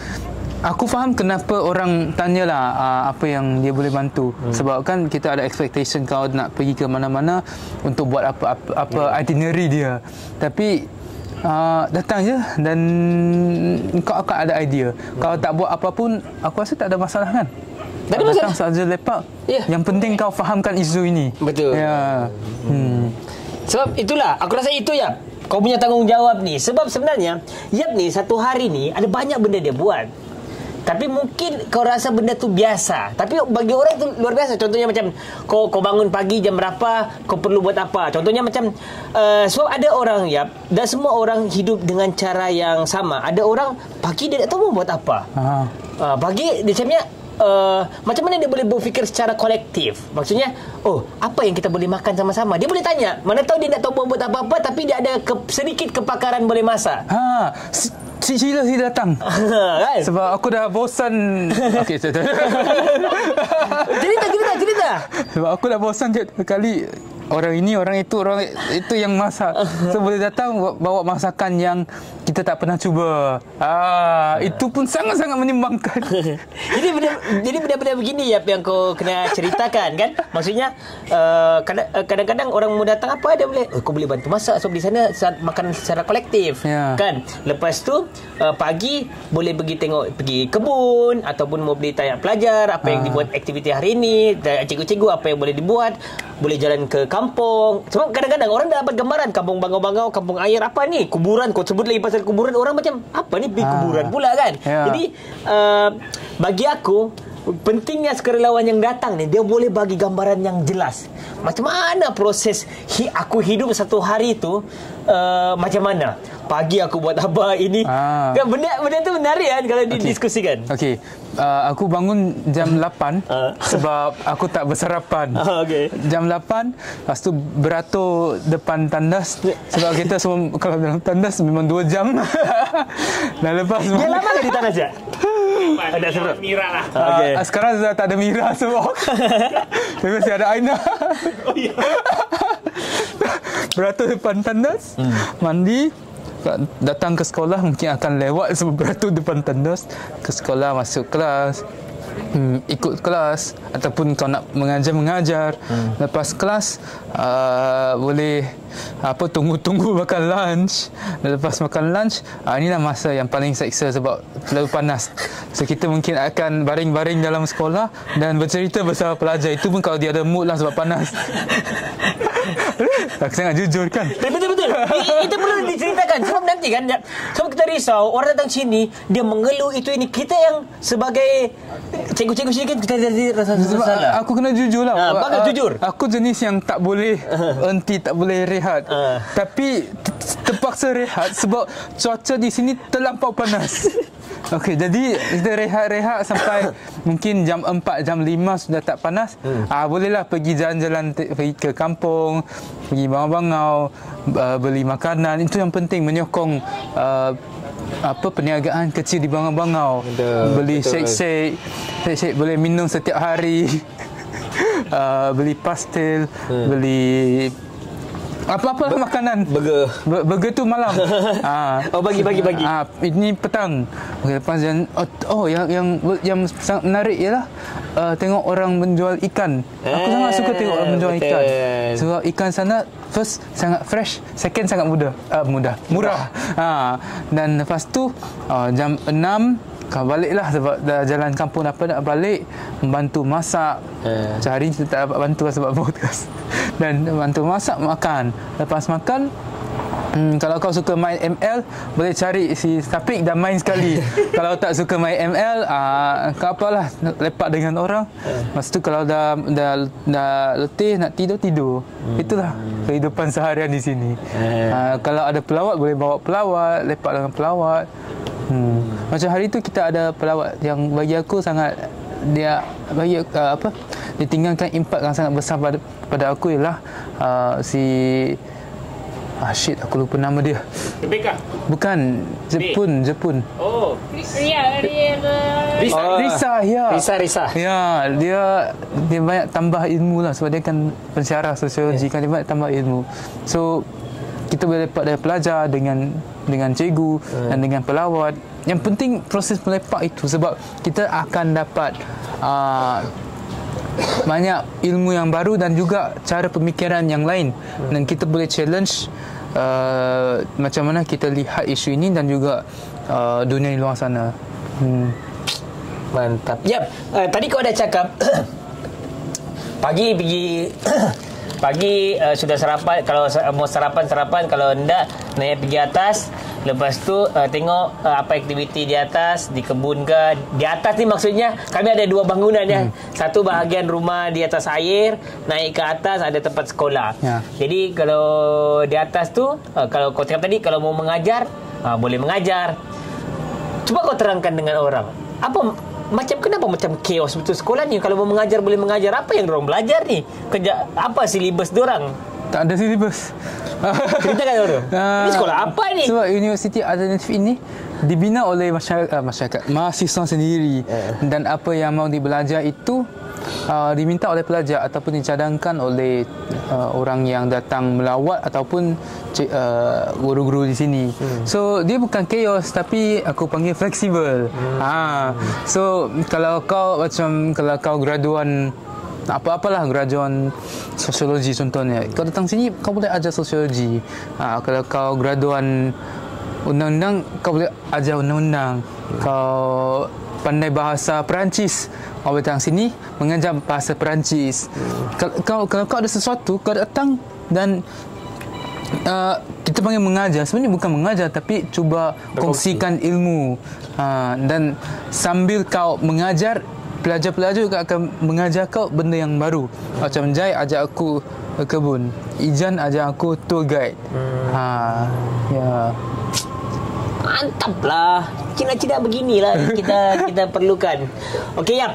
aku faham kenapa orang tanyalah apa yang dia boleh bantu. Sebab kan kita ada expectation kau nak pergi ke mana-mana untuk buat apa itinerary dia. Tapi datang je dan kau akan ada idea. Kalau tak buat apa pun, aku rasa tak ada masalah kan. Tak ada masalah. Datang saja lepak. Yang penting kau fahamkan isu ini. Betul. Ya. Sebab itulah, aku rasa itu ya kau punya tanggungjawab ni. Sebab sebenarnya Yap ni satu hari ni ada banyak benda dia buat. Tapi mungkin kau rasa benda tu biasa, tapi bagi orang tu luar biasa. Contohnya macam kau bangun pagi jam berapa, kau perlu buat apa. Contohnya macam sebab ada orang dan semua orang hidup dengan cara yang sama. Ada orang pagi dia tak tahu mau buat apa. Pagi dia macamnya macam mana dia boleh berfikir secara kolektif. Maksudnya, apa yang kita boleh makan sama-sama. Dia boleh tanya. Mana tahu dia tak tahu buat apa-apa, tapi dia ada sedikit kepakaran boleh masak. Sila datang. Kan? Sebab aku dah bosan. Okey, cerita. Sebab aku dah bosan kali orang itu yang masak. So boleh datang bawa masakan yang kita tak pernah cuba. Itu pun sangat-sangat menyimbangkan. Jadi benda-benda begini yang kau kena ceritakan kan. Maksudnya kadang-kadang orang mau datang apa dia boleh, kau boleh bantu masak. So di sana makan secara kolektif kan. Lepas tu pagi boleh pergi kebun ataupun mau boleh tanya pelajar apa yang dibuat aktiviti hari ini, cikgu-cikgu apa yang boleh dibuat, boleh jalan ke kampung. Sebab kadang-kadang orang dah dapat gambaran kampung bangau-bangau, kampung air, apa ni kuburan, kau sebut lagi pasal kuburan, orang macam apa ni kuburan pula kan. Jadi bagi aku pentingnya sukarelawan yang datang ni, dia boleh bagi gambaran yang jelas macam mana proses aku hidup satu hari tu. Macam mana pagi aku buat apa ini kan, benda tu menarik kan kalau didiskusikan. Okey, aku bangun jam 8 sebab aku tak bersarapan. Jam 8, lepas tu beratur depan tandas sebab kita semua kalau dalam tandas memang 2 jam. Dan lepas dia lama ke di tandas je? Ada sebab Mira lah. Sekarang sudah tak ada Mira semua. Tapi masih ada Aina. Beratur depan tandas, mandi, datang ke sekolah, mungkin akan lewat sebab beratur depan tandas ke sekolah, masuk kelas, ikut kelas ataupun kau nak mengajar. Lepas kelas boleh tunggu makan lunch. Dan lepas makan lunch, inilah masa yang paling seksa sebab terlalu panas. So kita mungkin akan baring-baring dalam sekolah dan bercerita bersama pelajar. Itu pun kalau dia ada mood lah sebab panas. Aku sangat jujur kan. Betul. Itu perlu diceritakan. Sebab nanti kan, sebab kita risau orang datang sini, dia mengeluh itu ini. Kita yang sebagai cikgu-cikgu sini kan kita jadi rasa salah. Aku kena jujur lah. Bagus jujur. Aku jenis yang tak boleh henti, tak boleh rehat. Tapi terpaksa rehat sebab cuaca di sini terlampau panas. Okey, jadi kita rehat-rehat sampai mungkin jam 4, jam 5 sudah tak panas. Bolehlah pergi jalan-jalan, pergi ke kampung, pergi bangau-bangau, beli makanan. Itu yang penting, menyokong perniagaan kecil di bangau-bangau. Beli shake-shake, boleh minum setiap hari. Beli pastel, beli apa-apa makanan. Burger tu malam. Bagi. Ini petang. Okay, lepas yang sangat menarik ialah tengok orang menjual ikan. Aku sangat suka tengok orang menjual ikan. Sebab ikan sana first sangat fresh, second sangat murah. Dan lepas tu jam 6 kau baliklah sebab dah jalan kampung apa nak balik, membantu masak. Sehari kita tak dapat bantu sebab podcast. Dan bantu masak, makan. Lepas makan, kalau kau suka main ML, boleh cari si Taufik dan main sekali. Kalau tak suka main ML, kau apalah, lepak dengan orang. Lepas tu kalau dah letih nak tidur. Itulah kehidupan seharian di sini. Kalau ada pelawat, boleh bawa pelawat, lepak dengan pelawat. Macam hari tu kita ada pelawat yang bagi aku sangat, dia tinggalkan impak yang sangat besar pada aku ialah aku lupa nama dia. Rebecca? Bukan, Jepun. Oh, Risa. Ya, dia banyak tambah ilmu lah sebab dia kan pensyarah sosiologi kan, dia banyak tambah ilmu. So kita boleh lepak dan pelajar dengan cikgu dan dengan pelawat. Yang penting proses melepak itu sebab kita akan dapat banyak ilmu yang baru dan juga cara pemikiran yang lain, dan kita boleh challenge macam mana kita lihat isu ini dan juga dunia di luar sana. Mantap. Tadi kau dah cakap pagi pergi pagi sudah sarapan. Kalau mau sarapan, kalau enggak naik pergi atas. Lepas tu tengok apa aktiviti di atas, di kebun ke. Di atas ni maksudnya kami ada dua bangunan ya. Satu bahagian rumah di atas air, naik ke atas ada tempat sekolah. Jadi kalau di atas tu, kalau kau cakap tadi, kalau mau mengajar, boleh mengajar. Cuba kau terangkan dengan orang. Kenapa macam chaos betul sekolah ni? Kalau mau mengajar boleh mengajar, apa yang diorang belajar ni? Apa silibus diorang? Tak ada silibus. Ceritakan orang. Ini sekolah apa ni? Sebab Universiti Alternatif ini dibina oleh masyarakat mahasiswa sendiri, dan apa yang mau dibelajar itu diminta oleh pelajar ataupun dicadangkan oleh orang yang datang melawat ataupun guru-guru di sini. So dia bukan chaos, tapi aku panggil fleksibel. So kalau kau graduan apa-apalah, graduan sosiologi contohnya, kau datang sini kau boleh ajar sosiologi. Kalau kau graduan undang-undang, kau boleh ajar undang-undang. Kau pandai bahasa Perancis, kau datang sini mengajar bahasa Perancis. Kalau kau ada sesuatu, kau datang dan kita panggil mengajar. Sebenarnya bukan mengajar, tapi cuba kongsikan ilmu. Dan sambil kau mengajar, pelajar-pelajar juga akan mengajar kau benda yang baru. Macam Jai ajak aku ke kebun, Ijan ajak aku tour guide. Mantap lah. Cina-cina beginilah kita perlukan. Okey, Yap.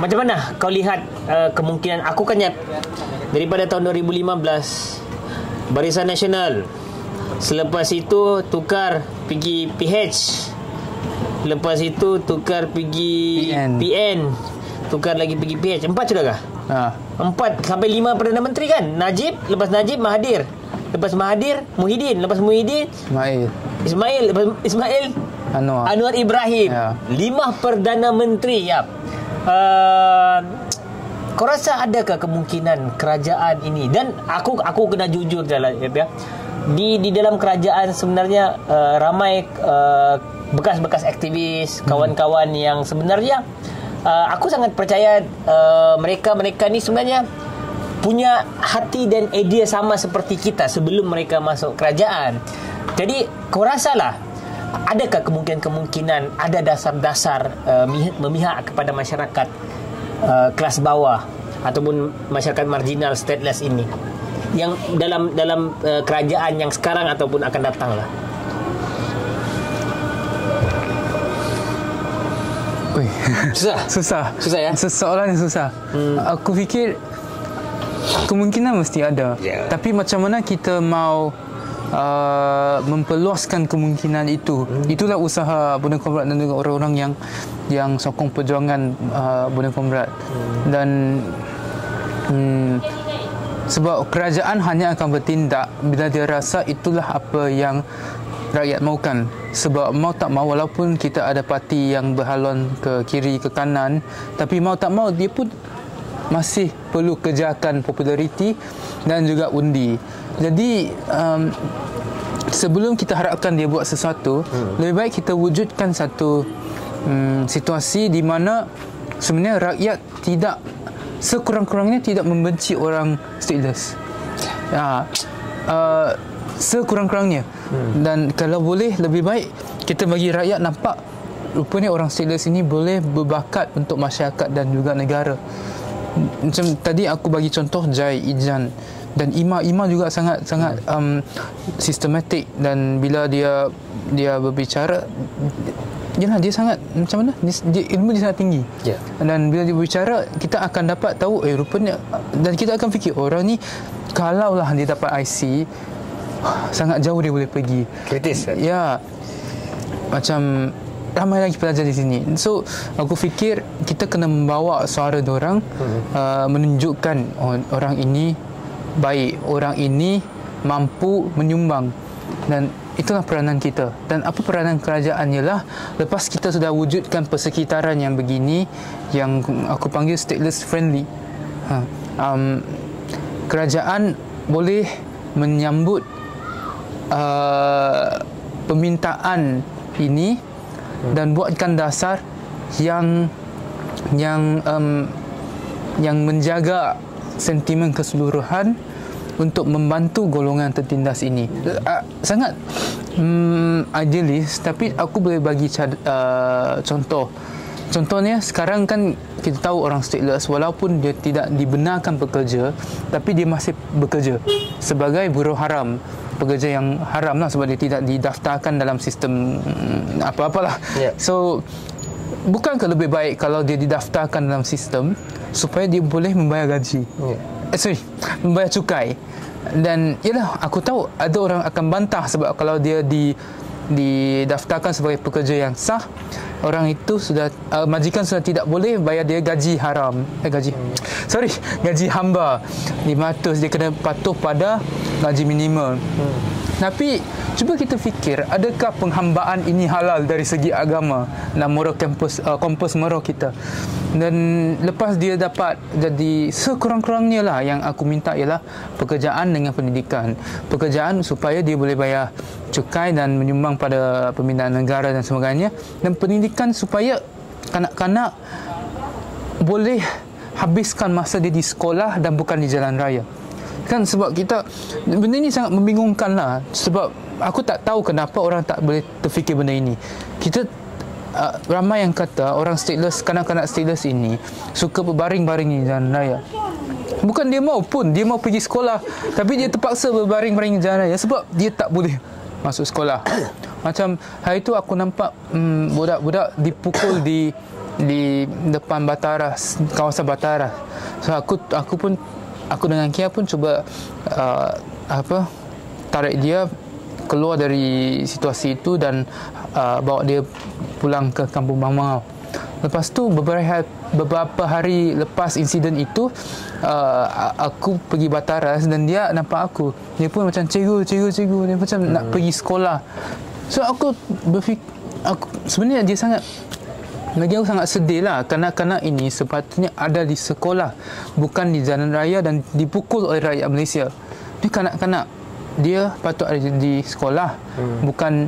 Macam mana kau lihat kemungkinan, aku kan Yap, daripada tahun 2015 Barisan Nasional, selepas itu tukar pergi PH, lepas itu tukar pergi PN, tukar lagi pergi PH. 4 sudah kah? 4 sampai 5 Perdana Menteri kan? Najib, lepas Najib Mahathir, lepas Mahathir Muhyiddin, lepas Muhyiddin Ismail, lepas Ismail Anwar Ibrahim. 5 Perdana Menteri. Kau rasa adakah kemungkinan kerajaan ini, dan aku kena jujur jalan ya, di dalam kerajaan sebenarnya ramai bekas-bekas aktivis, kawan-kawan yang sebenarnya aku sangat percaya mereka ni sebenarnya punya hati dan idea sama seperti kita sebelum mereka masuk kerajaan. Jadi kau rasalah, adakah kemungkinan ada dasar-dasar memihak kepada masyarakat kelas bawah ataupun masyarakat marginal stateless ini yang dalam kerajaan yang sekarang ataupun akan datang lah? Susah ya? Soalan yang susah. Aku fikir kemungkinan mesti ada. Tapi macam mana kita mau memperluaskan kemungkinan itu? Itulah usaha Bonda Comrade dan juga orang-orang yang sokong perjuangan Bonda Comrade. Dan sebab kerajaan hanya akan bertindak bila dia rasa itulah apa yang rakyat mahukan. Sebab mau tak mau, walaupun kita ada parti yang berhaluan ke kiri ke kanan, tapi mau tak mau dia pun masih perlu kejarkan populariti dan juga undi. Jadi sebelum kita harapkan dia buat sesuatu, lebih baik kita wujudkan satu situasi di mana sebenarnya rakyat tidak, sekurang-kurangnya tidak membenci orang stateless. Sekurang-kurangnya. Dan kalau boleh, lebih baik kita bagi rakyat nampak rupanya orang stateless ini boleh berbakat untuk masyarakat dan juga negara. Macam tadi aku bagi contoh Jai Ijan dan Ima juga sangat sistematik, dan bila dia berbicara, dia sangat macam mana, ilmu dia sangat tinggi. Dan bila dia berbicara, kita akan dapat tahu rupanya, dan kita akan fikir orang ni kalaulah dia dapat IC, sangat jauh dia boleh pergi. Kritis. Ya. Macam ramai lagi pelajar di sini. So aku fikir kita kena membawa suara diorang, menunjukkan orang ini baik, orang ini mampu menyumbang, dan itulah peranan kita. Dan apa peranan kerajaan ialah, lepas kita sudah wujudkan persekitaran yang begini, yang aku panggil stateless friendly, kerajaan boleh menyambut permintaan ini dan buatkan dasar yang menjaga sentimen keseluruhan untuk membantu golongan tertindas ini. Sangat idealis, tapi aku boleh bagi contoh. Contohnya sekarang kan kita tahu orang stateless, walaupun dia tidak dibenarkan bekerja, tapi dia masih bekerja sebagai buruh haram. Pekerja yang haram lah, sebab dia tidak didaftarkan dalam sistem apa-apalah. So bukankah lebih baik kalau dia didaftarkan dalam sistem supaya dia boleh membayar gaji, membayar cukai? Dan yalah, aku tahu ada orang akan bantah, sebab kalau dia didaftarkan sebagai pekerja yang sah, orang itu sudah majikan sudah tidak boleh bayar dia gaji haram, gaji hamba 500, dia kena patuh pada gaji minimum. Tapi cuba kita fikir, adakah penghambaan ini halal dari segi agama dan moral kompas moral kita? Dan lepas dia dapat, jadi sekurang-kurangnya lah yang aku minta ialah pekerjaan dengan pendidikan. Pekerjaan supaya dia boleh bayar cukai dan menyumbang pada pembinaan negara dan sebagainya, dan pendidikan supaya kanak-kanak boleh habiskan masa dia di sekolah dan bukan di jalan raya. Kan sebab benda ni sangat membingungkan lah, sebab aku tak tahu kenapa orang tak boleh terfikir benda ini. Kita ramai yang kata orang stateless, kanak-kanak stateless ini suka berbaring-baring di jalan raya. Bukan dia mau pun, dia mau pergi sekolah, tapi dia terpaksa berbaring-baring di jalan raya sebab dia tak boleh masuk sekolah. Macam hari tu aku nampak budak-budak dipukul di depan Bataras, kawasan Bataras. So aku dengan Kia pun cuba tarik dia keluar dari situasi itu dan bawa dia pulang ke Kampung Bangmangau. Lepas tu beberapa hari lepas insiden itu, aku pergi Bataras dan dia nampak aku. Dia pun macam cikgu, dia macam nak pergi sekolah. So aku berfikir, sebenarnya dia sangat, bagi aku sangat sedih lah. Kanak-kanak ini sepatutnya ada di sekolah, bukan di jalan raya dan dipukul oleh rakyat Malaysia. Dia kanak-kanak, dia patut ada di sekolah, bukan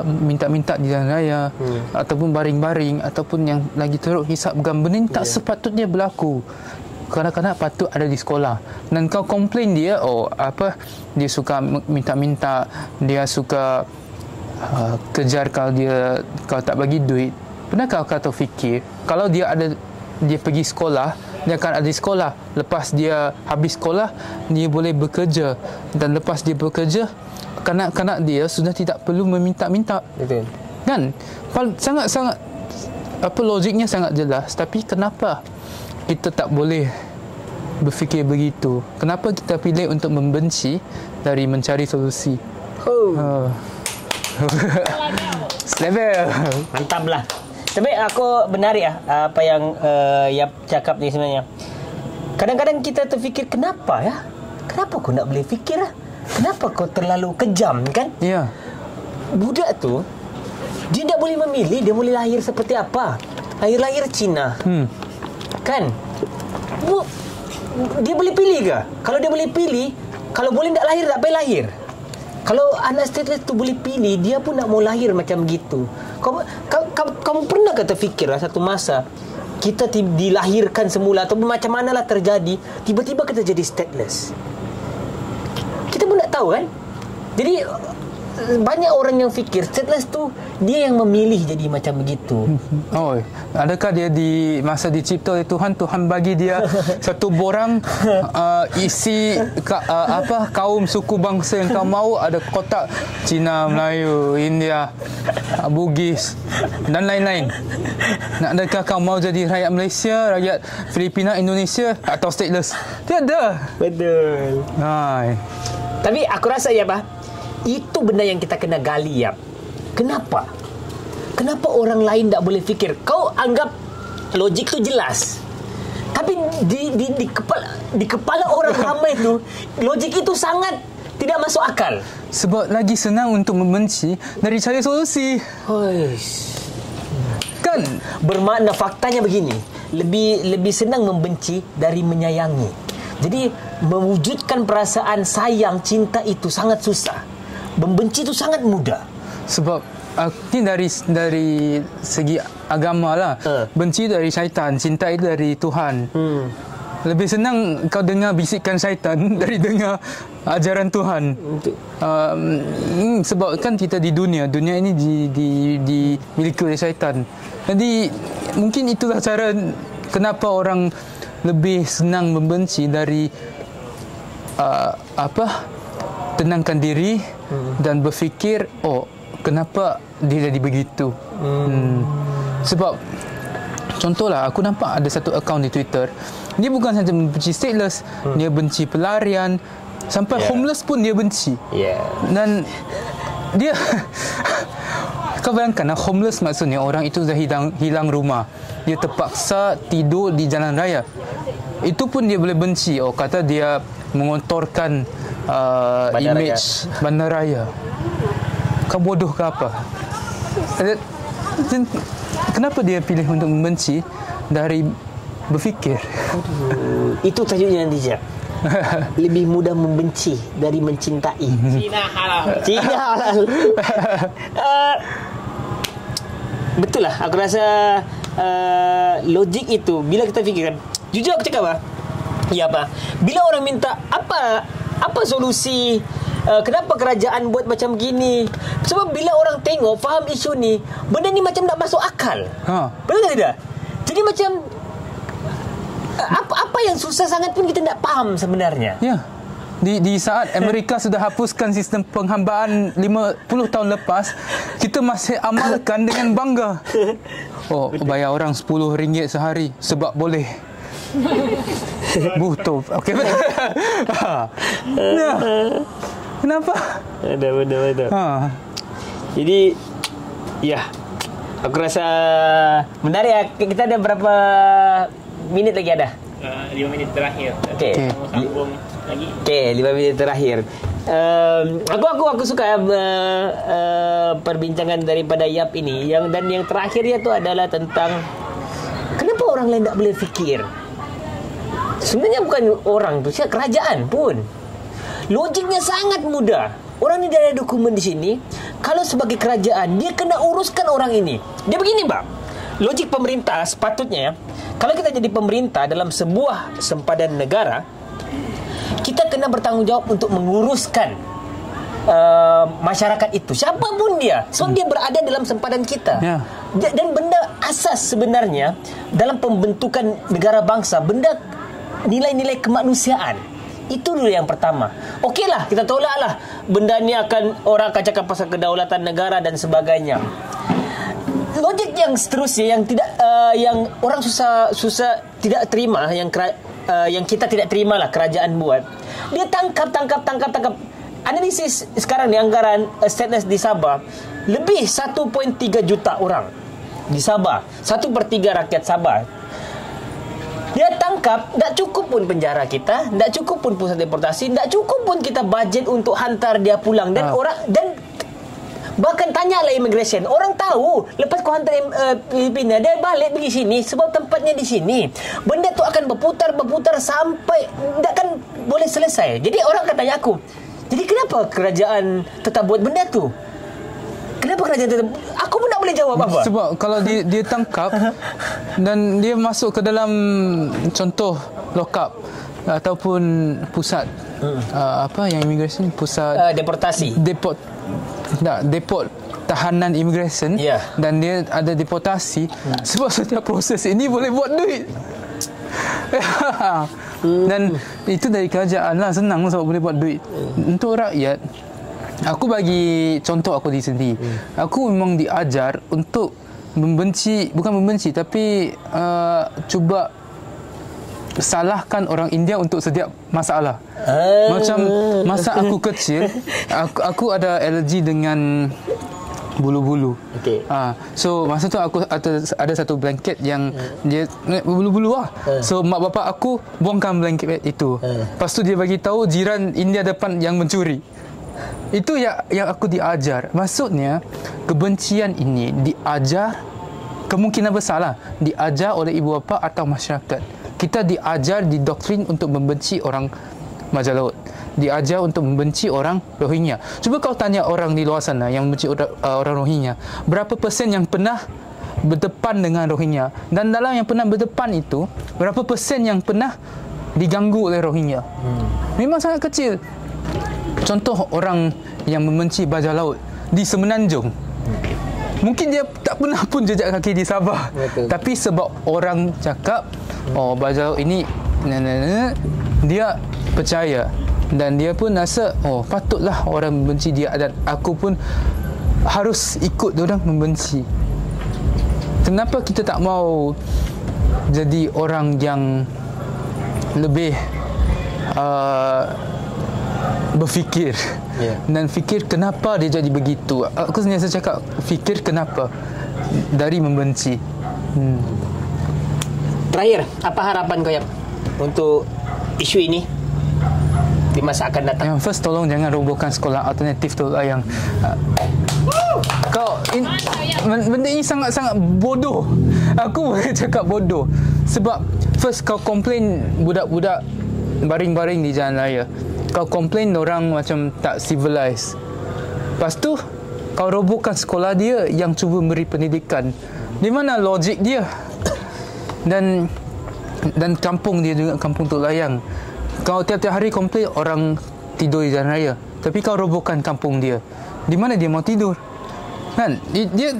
minta-minta di jalan raya, ataupun baring-baring, ataupun yang lagi teruk hisap gam, benda ni tak sepatutnya berlaku. Kanak-kanak patut ada di sekolah. Dan kau komplain dia, dia suka minta-minta, dia suka kejar kau tak bagi duit. Pernahkah kau fikir kalau dia pergi sekolah, dia akan ada di sekolah. Lepas dia habis sekolah, dia boleh bekerja, dan lepas dia bekerja, kanak-kanak dia sudah tidak perlu meminta-minta. Betul. Kan? Sangat-sangat logiknya sangat jelas, tapi kenapa kita tak boleh berfikir begitu? Kenapa kita pilih untuk membenci dari mencari solusi? Level. Mantap lah. Tapi aku benar ya apa yang Yap cakap ni sebenarnya. Kadang-kadang kita terfikir, kenapa kau nak boleh fikir lah? Kenapa kau terlalu kejam, kan? Ya. Budak tu, dia tak boleh memilih dia boleh lahir seperti apa. Lahir Cina. Kan? Dia boleh pilih ke? Kalau dia boleh pilih, kalau boleh tak lahir, tak payah lahir. Kalau anak stateless tu boleh pilih, dia pun nak mau lahir macam gitu. Kamu pernah ke terfikir satu masa kita dilahirkan semula ataupun macam manalah terjadi, tiba-tiba kita jadi stateless? Kita pun tak tahu, kan? Jadi banyak orang yang fikir stateless tu dia yang memilih jadi macam begitu. Adakah dia di masa dicipta oleh Tuhan bagi dia satu borang isi kaum suku bangsa yang kau mahu, ada kotak Cina, Melayu, India, Bugis dan lain-lain. Adakah kau mahu jadi rakyat Malaysia, rakyat Filipina, Indonesia atau stateless? Tiada. Betul. Tapi aku rasa itu benda yang kita kena gali, Kenapa? Kenapa orang lain tak boleh fikir? Kau anggap logik tu jelas, tapi di kepala orang ramai tu logik itu sangat tidak masuk akal. Sebab lagi senang untuk membenci dari cari solusi. Kan? Bermakna faktanya begini, lebih senang membenci dari menyayangi. Jadi mewujudkan perasaan sayang, cinta itu sangat susah. Membenci itu sangat mudah. Sebab ini dari segi agama lah. Benci dari syaitan, cinta itu dari Tuhan. Lebih senang kau dengar bisikan syaitan dari dengar ajaran Tuhan. Sebab kan kita di dunia ini dimiliki oleh syaitan. Jadi mungkin itulah cara kenapa orang lebih senang membenci dari tenangkan diri dan berfikir, kenapa dia jadi begitu. Sebab contohlah, aku nampak ada satu akaun di Twitter, dia bukan saja benci stateless, dia benci pelarian, sampai homeless pun dia benci. Dan dia kau bayangkan, homeless maksudnya orang itu dah hilang rumah, dia terpaksa tidur di jalan raya. Itu pun dia boleh benci. Kata dia mengotorkan image bandaraya. Kau bodoh ke apa? Kenapa dia pilih untuk membenci dari berfikir? Itu tajuknya nanti, Jap. Lebih mudah membenci dari mencintai. Cina halal. Betul lah. Aku rasa logik itu bila kita fikirkan, jujur aku cakap bila orang minta apa solusi, kenapa kerajaan buat macam gini, sebab bila orang tengok faham isu ni, benda ni macam tak masuk akal. Betul ke tidak? Jadi macam apa yang susah sangat pun kita tak faham sebenarnya. Di saat Amerika sudah hapuskan sistem penghambaan 50 tahun lepas, kita masih amalkan dengan bangga. Bayar orang RM10 sehari sebab boleh. Butuh. Okey. Kenapa? Betul. Jadi aku rasa menarik ya. Kita ada berapa minit lagi ada? 5 minit terakhir. Okey. Sambung lagi. 5 minit terakhir. Aku suka perbincangan daripada Yap ini. Yang terakhirnya tu adalah tentang kenapa orang lain tak boleh fikir. Sebenarnya bukan orang tu, kerajaan pun. Logiknya sangat mudah. Orang ni dah ada dokumen di sini. kalau sebagai kerajaan dia kena uruskan orang ini. Dia begini, Bang. Logik pemerintah sepatutnya ya, kalau kita jadi pemerintah dalam sebuah sempadan negara, kita kena bertanggungjawab untuk menguruskan masyarakat itu, siapapun dia, sebab dia berada dalam sempadan kita. Dan benda asas sebenarnya dalam pembentukan negara bangsa, benda nilai-nilai kemanusiaan. Itu dulu yang pertama. Okeylah, kita tolaklah benda ni orang akan cakap pasal kedaulatan negara dan sebagainya. Logik yang seterusnya yang tidak yang orang susah tidak terima, yang kita tidak terimalah kerajaan buat. Dia tangkap. Analisis sekarang ni anggaran stateless di Sabah lebih 1.3 juta orang di Sabah, 1/3 rakyat Sabah. Dia tangkap, tak cukup pun penjara kita, tak cukup pun pusat deportasi, tak cukup pun kita bajet untuk hantar dia pulang. Dan bahkan tanyalah immigration, orang tahu lepas kau hantar Filipina, dia balik pergi sini sebab tempatnya di sini. Benda tu akan berputar sampai takkan boleh selesai. Jadi orang akan tanya aku, jadi kenapa kerajaan tetap buat benda tu? Kenapa kerajaan tetap? Aku pun tak boleh jawab apa. Sebab kalau dia tangkap dan dia masuk ke dalam contoh lock-up ataupun pusat yang immigration, pusat deportasi. Deport tahanan immigration, dan dia ada deportasi. Sebab setiap proses ini boleh buat duit. Dan itu dari kerajaan lah, senang sebab boleh buat duit. Untuk rakyat, aku bagi contoh aku sendiri. Aku memang diajar untuk bukan membenci tapi cuba salahkan orang India untuk setiap masalah. Macam masa aku kecil, aku ada alergi dengan bulu-bulu. So masa tu aku ada satu blanket yang dia bulu-bulu lah. So mak bapak aku buangkan blanket itu. Lepas tu dia bagi tahu jiran India depan yang mencuri. Itu yang aku diajar. Maksudnya kebencian ini diajar, kemungkinan besar lah diajar oleh ibu bapa atau masyarakat. Kita diajar, didoktrin untuk membenci orang Bajau Laut, diajar untuk membenci orang Rohingya. Cuba kau tanya orang di luar sana yang membenci orang Rohingya, berapa persen yang pernah berdepan dengan Rohingya? Dan dalam yang pernah berdepan itu, berapa persen yang pernah diganggu oleh Rohingya? Memang sangat kecil. Contoh orang yang membenci Bajau Laut di Semenanjung, mungkin dia tak pernah pun jejak kaki di Sabah. Tapi sebab orang cakap, Bajau Laut ini dia percaya, dan dia pun rasa patutlah orang membenci dia, dan aku pun harus ikut diorang membenci. Kenapa kita tak mau jadi orang yang lebih berfikir dan fikir kenapa dia jadi begitu. Aku sentiasa cakap fikir kenapa dari membenci. Terakhir, apa harapan kau Yap untuk isu ini di masa akan datang? Yang first, tolong jangan robohkan sekolah alternatif tu lah yang benda ini sangat-sangat bodoh. Aku boleh cakap bodoh sebab first kau komplain budak-budak baring-baring di jalan raya, kau komplain orang macam tak civilized. Lepas tu kau robohkan sekolah dia yang cuba beri pendidikan. Di mana logik dia? Dan kampung dia juga, kampung Tok Layang, kau tiap-tiap hari komplain orang tidur di jalan raya, tapi kau robohkan kampung dia. Di mana dia mau tidur? Kan? Dia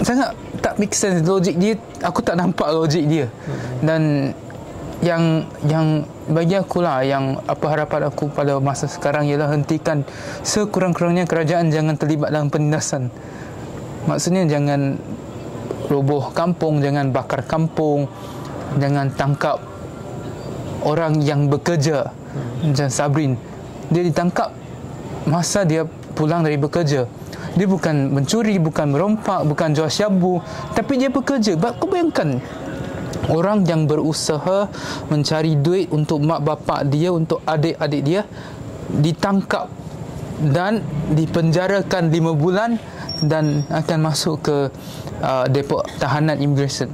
sangat tak make sense logik dia. Aku tak nampak logik dia. Dan yang bagi aku lah, yang apa harapan aku pada masa sekarang ialah hentikan sekurang-kurangnya kerajaan jangan terlibat dalam penindasan. Maksudnya jangan roboh kampung, jangan bakar kampung, jangan tangkap orang yang bekerja. Macam Sabrin, dia ditangkap masa dia pulang dari bekerja. Dia bukan mencuri, bukan merompak, bukan jual syabu, tapi dia bekerja. Kau bayangkan orang yang berusaha mencari duit untuk mak bapak dia, untuk adik-adik dia, ditangkap dan dipenjarakan 5 bulan dan akan masuk ke depot tahanan immigration.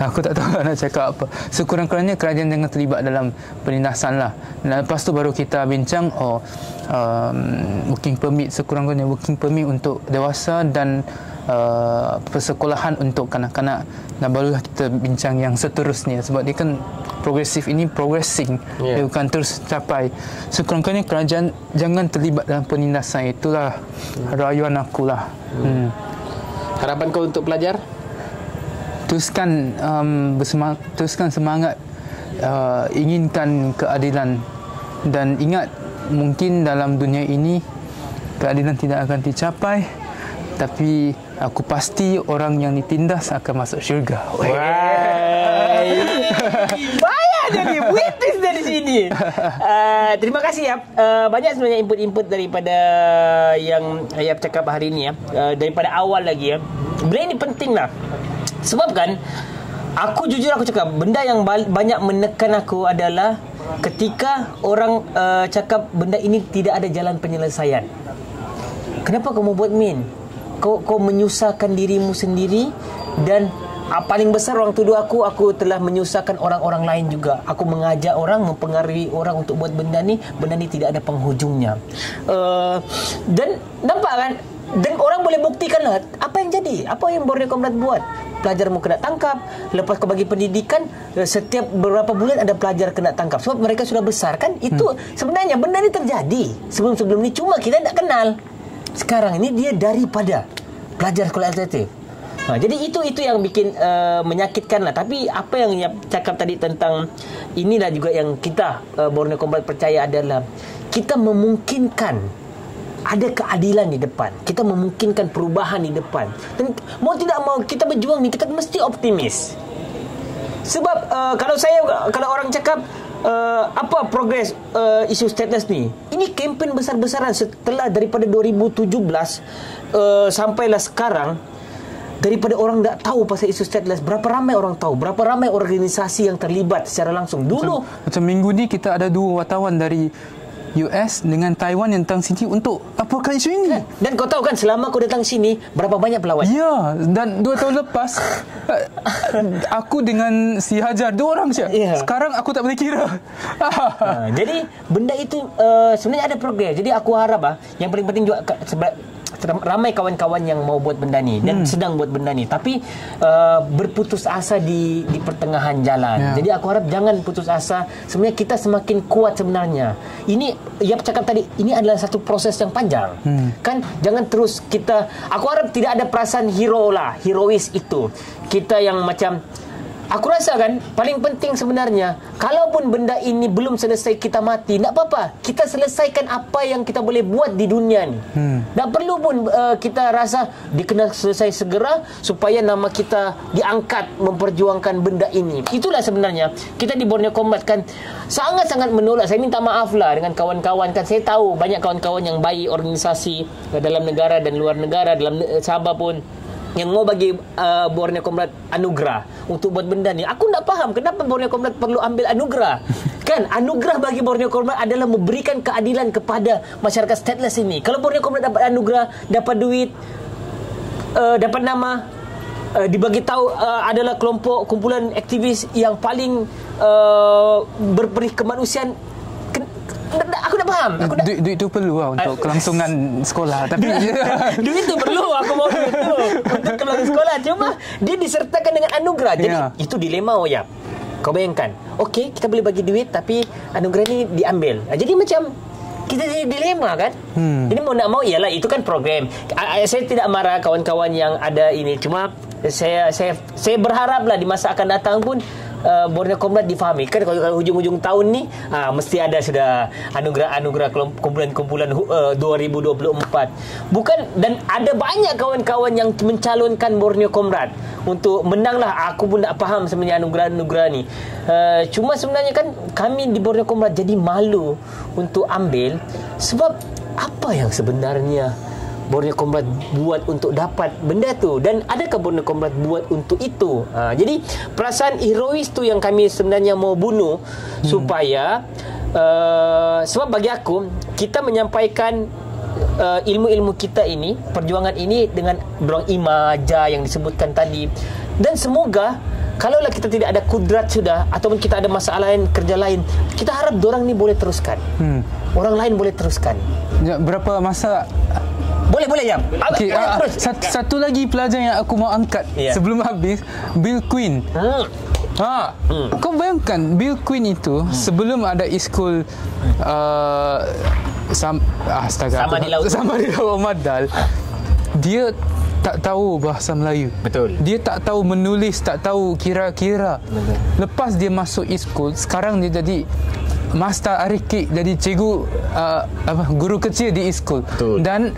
Aku tak tahu nak cakap apa. Sekurang-kurangnya kerajaan jangan terlibat dalam penindasan lah. Dan lepas tu baru kita bincang working permit, sekurang-kurangnya working permit untuk dewasa dan persekolahan untuk kanak-kanak, dan barulah kita bincang yang seterusnya, sebab dia kan progresif, ini progressing, dia bukan terus capai. Sekurang-kurangnya kerajaan jangan terlibat dalam penindasan. Itulah rayuan aku lah. Harapan kau untuk pelajar? Teruskan semangat, inginkan keadilan, dan ingat, mungkin dalam dunia ini keadilan tidak akan dicapai, tapi aku pasti orang yang ditindas akan masuk syurga. Banyak jadi British dari sini. Terima kasih ya. Banyak sebenarnya input-input daripada yang Yap cakap hari ini ya. Daripada awal lagi ya. Benda ini penting lah. Sebab kan, aku jujur aku cakap, benda yang banyak menekan aku adalah ketika orang cakap benda ini tidak ada jalan penyelesaian. Kenapa kamu buat Min? Kau menyusahkan dirimu sendiri, dan paling besar orang tuduh aku telah menyusahkan orang-orang lain juga. Aku mengajak orang, mempengaruhi orang untuk buat benda ni tidak ada penghujungnya. Dan nampak kan? Dan orang boleh buktikan lah apa yang jadi, apa yang Borneo Comrade buat. Pelajarmu kena tangkap, lepas kau bagi pendidikan, setiap beberapa bulan ada pelajar kena tangkap sebab mereka sudah besar kan. Itu sebenarnya benda ni terjadi sebelum-sebelum ni, cuma kita tak kenal. Sekarang ini dia daripada pelajar sekolah alternatif. Jadi itu yang bikin menyakitkan lah. Tapi apa yang Yap cakap tadi tentang inilah juga yang kita Borneo Comrade percaya adalah kita memungkinkan ada keadilan di depan. Kita memungkinkan perubahan di depan. Dan mau tidak mau kita berjuang ni, kita mesti optimis. Sebab kalau orang cakap apa progres isu stateless ni, ini kempen besar-besaran setelah daripada 2017 sampailah sekarang. Daripada orang tak tahu pasal isu stateless, berapa ramai orang tahu, berapa ramai organisasi yang terlibat secara langsung. Dulu macam minggu ni kita ada 2 wartawan dari US dengan Taiwan yang datang sini untuk laporkan isu ini. Dan kau tahu kan, selama kau datang sini berapa banyak pelawat? Ya, dan 2 tahun lepas aku dengan si Hajar 2 orang saja. Sekarang aku tak boleh kira. Jadi benda itu sebenarnya ada progres. Jadi aku harap yang paling penting juga ramai kawan-kawan yang mau buat benda ni dan sedang buat benda ni, tapi berputus asa di pertengahan jalan. Jadi aku harap jangan putus asa. Sebenarnya kita semakin kuat sebenarnya. Ini Yap cakap tadi, ini adalah satu proses yang panjang. Kan jangan terus kita, aku harap tidak ada perasaan herois itu. Kita yang macam, aku rasa kan paling penting sebenarnya, kalaupun benda ini belum selesai kita mati, tak apa-apa, kita selesaikan apa yang kita boleh buat di dunia ni. Tak perlu pun kita rasa dikena selesai segera supaya nama kita diangkat memperjuangkan benda ini. Itulah sebenarnya kita di Borneo Comrade kan sangat-sangat menolak. Saya minta maaf lah dengan kawan-kawan kan. Saya tahu banyak kawan-kawan yang baik, organisasi dalam negara dan luar negara, dalam Sabah pun, yang mau bagi Borneo Comrade anugerah untuk buat benda ni. Aku tak faham kenapa Borneo Comrade perlu ambil anugerah. Kan anugerah bagi Borneo Comrade adalah memberikan keadilan kepada masyarakat stateless ini. Kalau Borneo Comrade dapat anugerah, dapat duit, dapat nama, dibagi tahu adalah kelompok kumpulan aktivis yang paling berperih kemanusiaan, aku tak faham. Duit tu perlu lah untuk kelangsungan sekolah. Tapi duit tu perlu, aku mau duit tu untuk kelangsungan sekolah. Cuma dia disertakan dengan anugerah. Jadi itu dilema ya. Kau bayangkan, okey kita boleh bagi duit tapi anugerah ni diambil. Jadi macam kita jadi dilema kan. Ini mau nak mau, ialah itu kan program. Saya tidak marah kawan-kawan yang ada ini. Cuma saya berharaplah di masa akan datang pun Borneo Comrade difahami. Kan kalau hujung-hujung tahun ni mesti ada sudah anugerah kumpulan-kumpulan 2024. Bukan, dan ada banyak kawan-kawan yang mencalonkan Borneo Comrade untuk menanglah. Aku pun tak faham sebenarnya anugerah ni. Cuma sebenarnya kan kami di Borneo Comrade jadi malu untuk ambil, sebab apa yang sebenarnya Borneo Comrade buat untuk dapat benda tu, dan adakah Borneo Comrade buat untuk itu? Jadi perasaan herois tu yang kami sebenarnya mau bunuh supaya sebab bagi aku kita menyampaikan ilmu-ilmu kita ini, perjuangan ini dengan dorang imaja yang disebutkan tadi, dan semoga kalaulah kita tidak ada kudrat sudah, ataupun kita ada masalah lain, kerja lain, kita harap dorang ni boleh teruskan. Orang lain boleh teruskan. Berapa masa? Boleh ya. Okay, satu lagi pelajar yang aku mau angkat sebelum habis, Bill Quinn. Kau bayangkan Bill Quinn itu sebelum ada e-school sama di Laut Madal, dia tak tahu bahasa Melayu. Betul. Dia tak tahu menulis, tak tahu kira-kira. Lepas dia masuk e-school, sekarang dia jadi master arikik, jadi cikgu guru kecil di e-school. Dan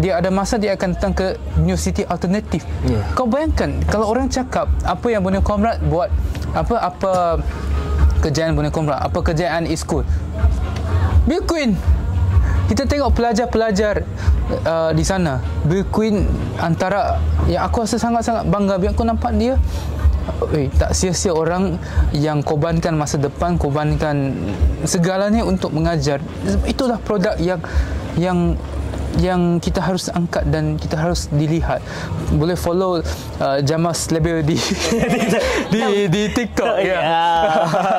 dia akan datang ke universiti alternatif. Kau bayangkan kalau orang cakap apa yang Borneo Comrade buat, apa kejayaan Borneo Comrade, apa kejayaan e-school, Bill Quinn. Kita tengok pelajar-pelajar di sana. Bill Quinn antara yang aku rasa sangat-sangat bangga bila aku nampak dia. Tak sia-sia orang yang korbankan masa depan, korbankan segalanya untuk mengajar. Itulah produk yang kita harus angkat dan kita harus dilihat. Boleh follow Jamal Slebel di TikTok.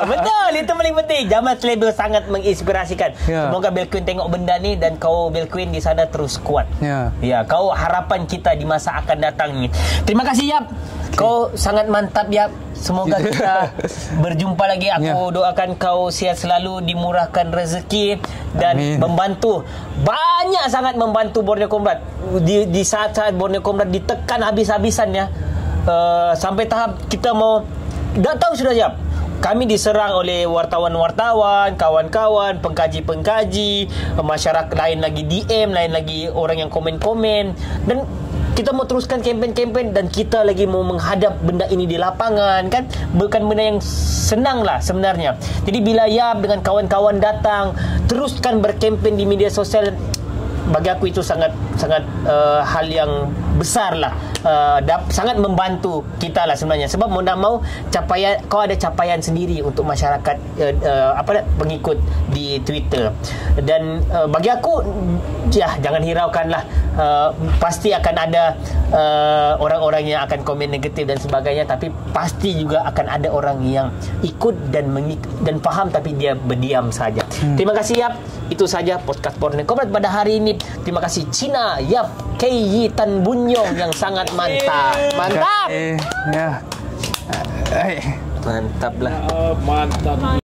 Betul, itu paling penting. Jamal Slebel sangat menginspirasikan. Semoga Bill Quinn tengok benda ni dan kau Bill Quinn di sana terus kuat. Kau harapan kita di masa akan datang ni. Terima kasih Yap. Kau sangat mantap Yap. Semoga kita berjumpa lagi. Aku doakan kau sihat selalu, dimurahkan rezeki dan membantu. Banyak sangat membantu Borneo Comrade. Di saat-saat Borneo Comrade ditekan habis-habisan ya. Sampai tahap kita mau, dah tahu sudah Yap, kami diserang oleh wartawan-wartawan, kawan-kawan, pengkaji-pengkaji, masyarakat lain lagi DM, lain lagi orang yang komen-komen, dan kita mau teruskan kempen-kempen dan kita lagi mau menghadap benda ini di lapangan, kan? Bukan benda yang senang lah sebenarnya. Jadi bila Yap dengan kawan-kawan datang, teruskan berkempen di media sosial. Bagi aku itu sangat hal yang besar lah. Sangat membantu kita lah sebenarnya. Sebab mau tak mau kau ada capaian sendiri untuk masyarakat pengikut di Twitter. Dan bagi aku jangan hiraukan lah. Pasti akan ada orang-orang yang akan komen negatif dan sebagainya, tapi pasti juga akan ada orang yang ikut dan faham tapi dia berdiam saja. Terima kasih Yap. Itu saja podcast Borneo Comrade pada hari ini. Terima kasih Cina Yap Kei Tan Bunyong yang sangat mantap. Mantap. Mantap lah. Mantap.